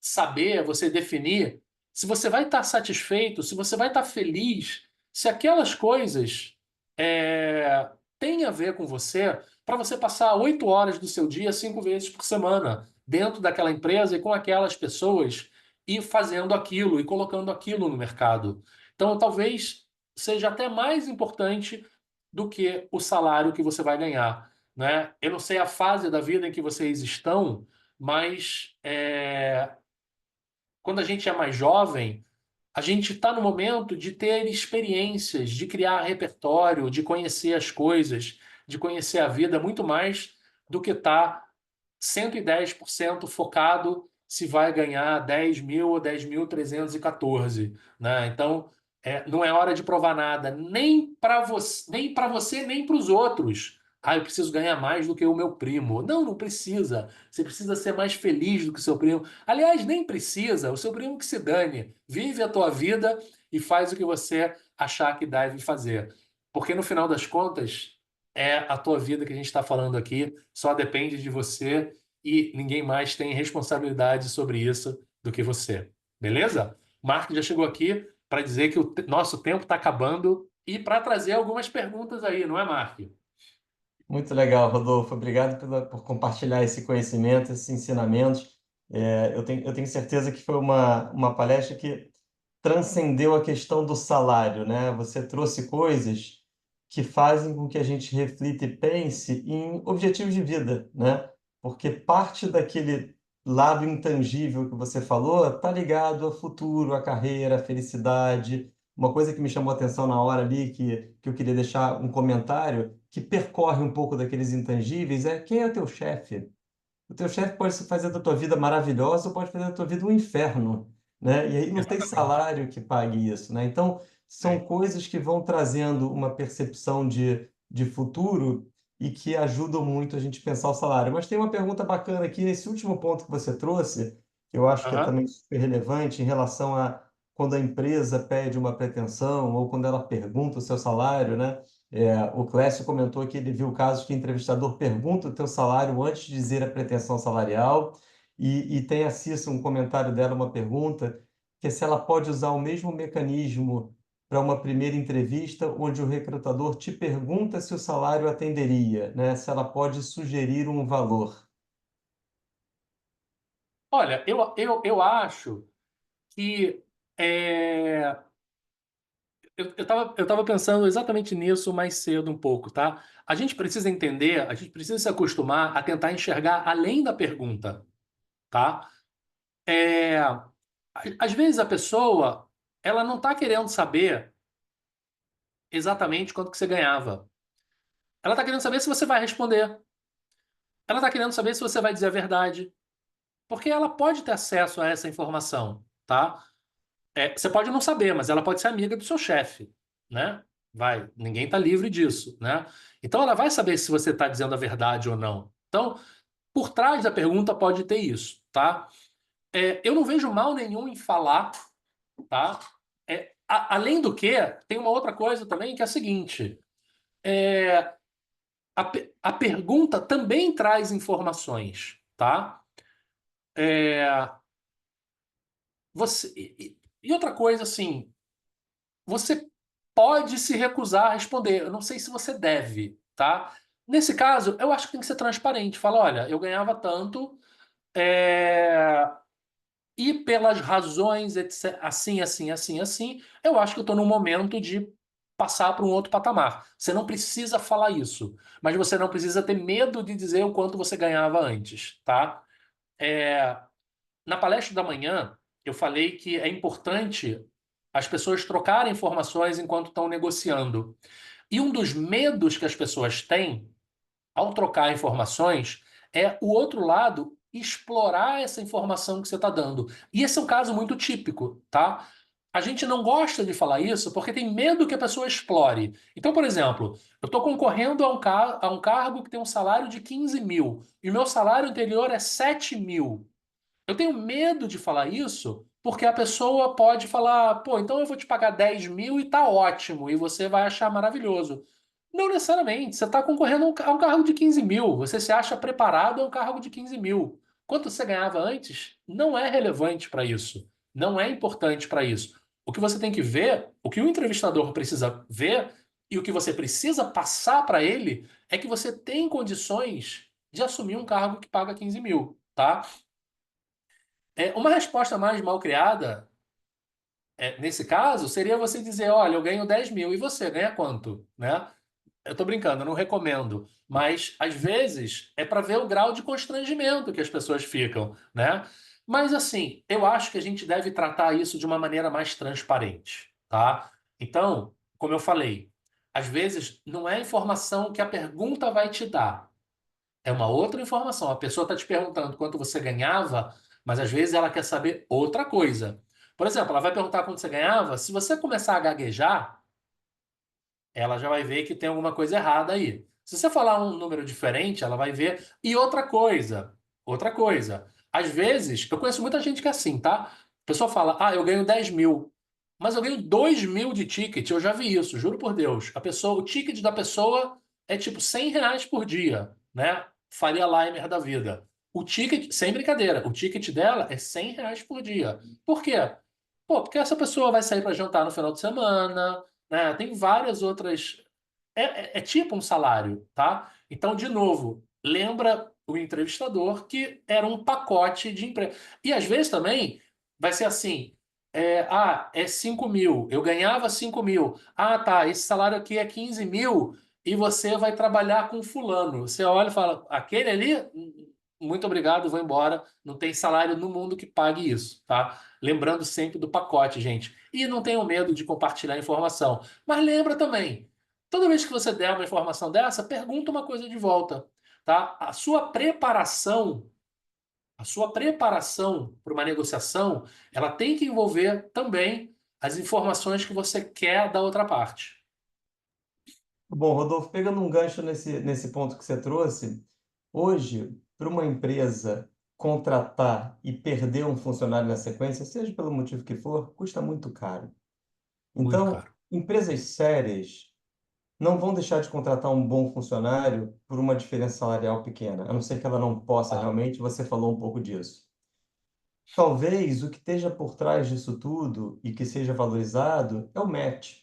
saber, você definir se você vai estar satisfeito, se você vai estar feliz, se aquelas coisas têm a ver com você, para você passar 8 horas do seu dia 5 vezes por semana dentro daquela empresa e com aquelas pessoas e fazendo aquilo e colocando aquilo no mercado. Então, talvez seja até mais importante do que o salário que você vai ganhar, né? Eu não sei a fase da vida em que vocês estão, mas quando a gente é mais jovem, a gente está no momento de ter experiências, de criar repertório, de conhecer as coisas, de conhecer a vida muito mais do que estar 110% focado se vai ganhar 10 mil ou 10.314, né? Então, não é hora de provar nada, nem para você, nem para os outros. Eu preciso ganhar mais do que o meu primo. Não, não precisa. Você precisa ser mais feliz do que o seu primo. Aliás, nem precisa. O seu primo que se dane. Vive a tua vida e faz o que você achar que deve fazer. Porque no final das contas, é a tua vida que a gente está falando aqui, só depende de você e ninguém mais tem responsabilidade sobre isso do que você. Beleza? O Mark já chegou aqui para dizer que o nosso tempo está acabando e para trazer algumas perguntas aí, não é, Mark? Muito legal, Rodolfo. Obrigado por compartilhar esse conhecimento, esses ensinamentos. Eu tenho certeza que foi uma palestra que transcendeu a questão do salário, né? Você trouxe coisas que fazem com que a gente reflita e pense em objetivos de vida, né? Porque parte daquele lado intangível que você falou está ligado ao futuro, à carreira, à felicidade. Uma coisa que me chamou a atenção na hora ali, que eu queria deixar um comentário, que percorre um pouco daqueles intangíveis, é quem é o teu chefe? O teu chefe pode fazer da tua vida maravilhosa ou pode fazer da tua vida um inferno, né? E aí não tem Exatamente. salário que pague isso, né? Então, são É. coisas que vão trazendo uma percepção de futuro e que ajudam muito a gente pensar o salário. Mas tem uma pergunta bacana aqui, esse último ponto que você trouxe, que eu acho que é Aham, também super relevante em relação a quando a empresa pede uma pretensão ou quando ela pergunta o seu salário, né? O Clécio comentou que ele viu casos que o entrevistador pergunta o teu salário antes de dizer a pretensão salarial, e tem a Cissa um comentário dela, uma pergunta, que é se ela pode usar o mesmo mecanismo para uma primeira entrevista, onde o recrutador te pergunta se o salário atenderia, né? Se ela pode sugerir um valor. Olha, eu acho que é, eu tava pensando exatamente nisso mais cedo um pouco, tá? A gente precisa entender, a gente precisa se acostumar a tentar enxergar além da pergunta, tá? Às vezes a pessoa, ela não está querendo saber exatamente quanto que você ganhava. Ela está querendo saber se você vai responder. Ela está querendo saber se você vai dizer a verdade. Porque ela pode ter acesso a essa informação, tá? Você pode não saber, mas ela pode ser amiga do seu chefe, né? Vai, ninguém está livre disso, né? Então ela vai saber se você está dizendo a verdade ou não. Então, por trás da pergunta pode ter isso, tá? Eu não vejo mal nenhum em falar, tá? Além do que, tem uma outra coisa também que é a seguinte: é, a pergunta também traz informações, tá? É, e outra coisa, assim, você pode se recusar a responder. Eu não sei se você deve, tá? Nesse caso, eu acho que tem que ser transparente. Fala, olha, eu ganhava tanto, é, e pelas razões, etc, assim, assim, assim, assim, eu acho que eu estou num momento de passar para um outro patamar. Você não precisa falar isso, mas você não precisa ter medo de dizer o quanto você ganhava antes, tá? É, Na palestra da manhã, eu falei que é importante as pessoas trocarem informações enquanto estão negociando. E um dos medos que as pessoas têm ao trocar informações é o outro lado explorar essa informação que você está dando. E esse é um caso muito típico, tá? A gente não gosta de falar isso porque tem medo que a pessoa explore. Então, por exemplo, eu estou concorrendo a um cargo que tem um salário de 15 mil e o meu salário anterior é 7 mil. Eu tenho medo de falar isso porque a pessoa pode falar, pô, então eu vou te pagar 10 mil e tá ótimo, e você vai achar maravilhoso. Não necessariamente. Você está concorrendo a um cargo de 15 mil. Você se acha preparado a um cargo de 15 mil. Quanto você ganhava antes não é relevante para isso. Não é importante para isso. O que você tem que ver, o que o entrevistador precisa ver e o que você precisa passar para ele é que você tem condições de assumir um cargo que paga 15 mil, tá? Uma resposta mais mal criada, nesse caso, seria você dizer, olha, eu ganho 10 mil e você ganha quanto, né? Eu tô brincando, eu não recomendo. Mas, às vezes, é para ver o grau de constrangimento que as pessoas ficam, né? Mas, assim, eu acho que a gente deve tratar isso de uma maneira mais transparente, tá? Então, como eu falei, às vezes não é a informação que a pergunta vai te dar, é uma outra informação. A pessoa está te perguntando quanto você ganhava, mas às vezes ela quer saber outra coisa. Por exemplo, ela vai perguntar quanto você ganhava. Se você começar a gaguejar, ela já vai ver que tem alguma coisa errada aí. Se você falar um número diferente, ela vai ver. E outra coisa. Às vezes, eu conheço muita gente que é assim, tá? A pessoa fala, ah, eu ganho 10 mil, mas eu ganho 2 mil de ticket. Eu já vi isso, juro por Deus. O ticket da pessoa é tipo 100 reais por dia, né? Faria Limer da vida. O ticket, sem brincadeira, o ticket dela é 100 reais por dia. Por quê? Pô, porque essa pessoa vai sair para jantar no final de semana, né? Tem várias outras. É tipo um salário, tá? Então, de novo, lembra o entrevistador que era um pacote de emprego. E às vezes também vai ser assim: é 5 mil, eu ganhava 5 mil. Ah, tá, esse salário aqui é 15 mil e você vai trabalhar com fulano. Você olha e fala: aquele ali, muito obrigado, vou embora. Não tem salário no mundo que pague isso, tá? Lembrando sempre do pacote, gente. E não tenham medo de compartilhar informação. Mas lembra também, toda vez que você der uma informação dessa, pergunta uma coisa de volta, tá? A sua preparação para uma negociação, ela tem que envolver também as informações que você quer da outra parte. Bom, Rodolfo, pegando um gancho nesse ponto que você trouxe, hoje, para uma empresa contratar e perder um funcionário na sequência, seja pelo motivo que for, custa muito caro. Muito Então, caro. empresas sérias não vão deixar de contratar um bom funcionário por uma diferença salarial pequena, a não ser que ela não possa Claro. realmente, você falou um pouco disso. Talvez o que esteja por trás disso tudo e que seja valorizado é o match.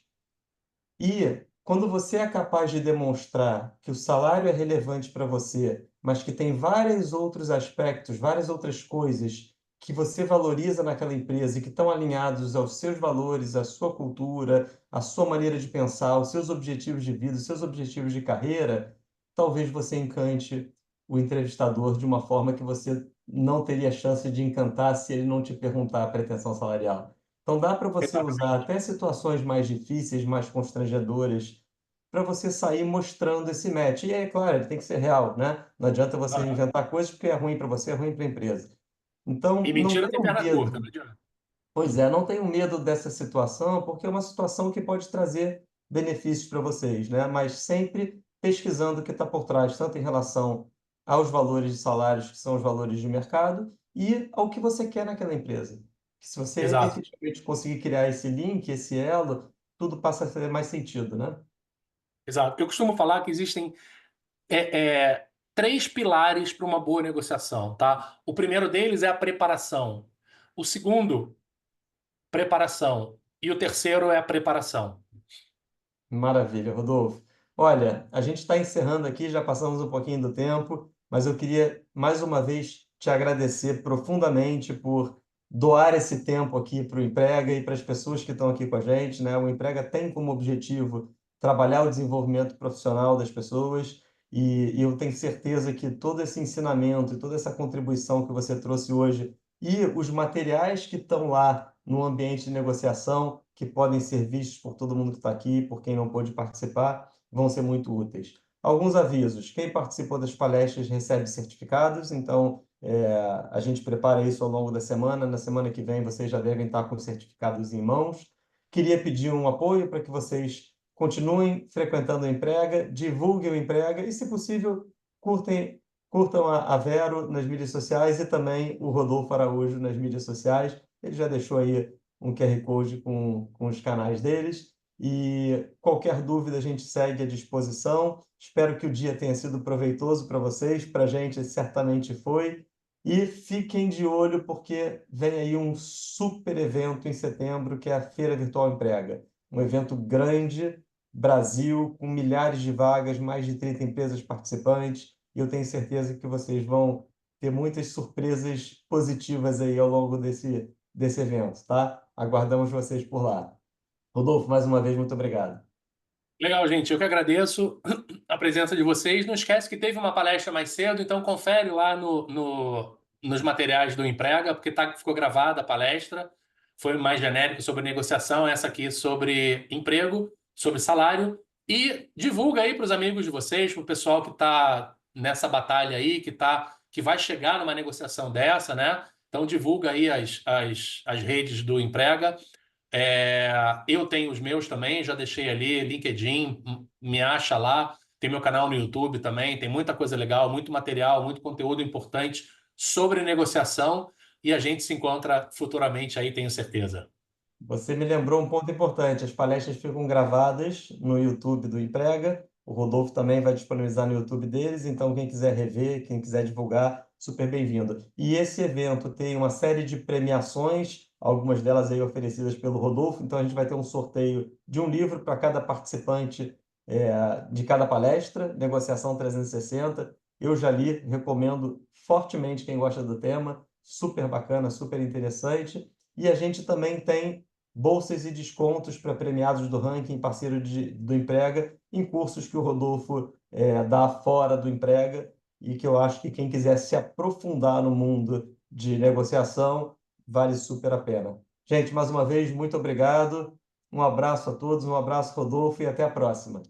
E quando você é capaz de demonstrar que o salário é relevante para você, mas que tem vários outros aspectos, várias outras coisas que você valoriza naquela empresa e que estão alinhados aos seus valores, à sua cultura, à sua maneira de pensar, aos seus objetivos de vida, aos seus objetivos de carreira, talvez você encante o entrevistador de uma forma que você não teria chance de encantar se ele não te perguntar a pretensão salarial. Então, dá para você usar Exatamente. até situações mais difíceis, mais constrangedoras, para você sair mostrando esse match. E é claro, ele tem que ser real, né? Não adianta você Aham. inventar coisas porque é ruim para você, é ruim para a empresa. Então, E não mentira tem tenham perna curta, não medo. adianta. Pois é, não tenham medo dessa situação, porque é uma situação que pode trazer benefícios para vocês, né? Mas sempre pesquisando o que está por trás, tanto em relação aos valores de salários, que são os valores de mercado, e ao que você quer naquela empresa. Que se você Exato, efetivamente conseguir criar esse link, esse elo, tudo passa a fazer mais sentido, né? exato. Eu costumo falar que existem três pilares para uma boa negociação, tá? O primeiro deles é a preparação. O segundo, preparação. E o terceiro é a preparação. Maravilha, Rodolfo. Olha, a gente está encerrando aqui, já passamos um pouquinho do tempo, mas eu queria mais uma vez te agradecer profundamente por doar esse tempo aqui para o Emprega e para as pessoas que estão aqui com a gente, né? O Emprega tem como objetivo trabalhar o desenvolvimento profissional das pessoas e eu tenho certeza que todo esse ensinamento e toda essa contribuição que você trouxe hoje e os materiais que estão lá no ambiente de negociação, que podem ser vistos por todo mundo que está aqui, por quem não pôde participar, vão ser muito úteis. Alguns avisos: quem participou das palestras recebe certificados, então a gente prepara isso ao longo da semana. Na semana que vem vocês já devem estar com os certificados em mãos. Queria pedir um apoio para que vocês continuem frequentando o Emprega, divulguem o Emprega e, se possível, curtam a Vero nas mídias sociais e também o Rodolfo Araújo nas mídias sociais. Ele já deixou aí um QR Code com os canais deles. E qualquer dúvida a gente segue à disposição. Espero que o dia tenha sido proveitoso para vocês, para a gente certamente foi. E fiquem de olho porque vem aí um super evento em setembro, que é a Feira Virtual Emprega. Um evento grande, Brasil, com milhares de vagas, mais de 30 empresas participantes. E eu tenho certeza que vocês vão ter muitas surpresas positivas aí ao longo desse evento, tá? Aguardamos vocês por lá. Rodolfo, mais uma vez, muito obrigado. Legal, gente. Eu que agradeço a presença de vocês. Não esquece que teve uma palestra mais cedo, então confere lá nos materiais do Emprega, porque ficou gravada a palestra. Foi mais genérico sobre negociação, essa aqui sobre emprego, sobre salário. E divulga aí para os amigos de vocês, para o pessoal que está nessa batalha aí, que vai chegar numa negociação dessa, né? Então divulga aí as redes do Emprega. Eu tenho os meus também, já deixei ali, LinkedIn, me acha lá. Tem meu canal no YouTube também, tem muita coisa legal, muito material, muito conteúdo importante sobre negociação e a gente se encontra futuramente aí, tenho certeza. Você me lembrou um ponto importante: as palestras ficam gravadas no YouTube do Emprega. O Rodolfo também vai disponibilizar no YouTube deles, então quem quiser rever, quem quiser divulgar, super bem-vindo. E esse evento tem uma série de premiações, algumas delas aí oferecidas pelo Rodolfo, então a gente vai ter um sorteio de um livro para cada participante de cada palestra, Negociação 360. Eu já li, recomendo fortemente quem gosta do tema, super bacana, super interessante. E a gente também tem bolsas e descontos para premiados do ranking, parceiro do Emprega, em cursos que o Rodolfo dá fora do Emprega e que eu acho que quem quiser se aprofundar no mundo de negociação vale super a pena. Gente, mais uma vez, muito obrigado. Um abraço a todos, um abraço, Rodolfo, e até a próxima.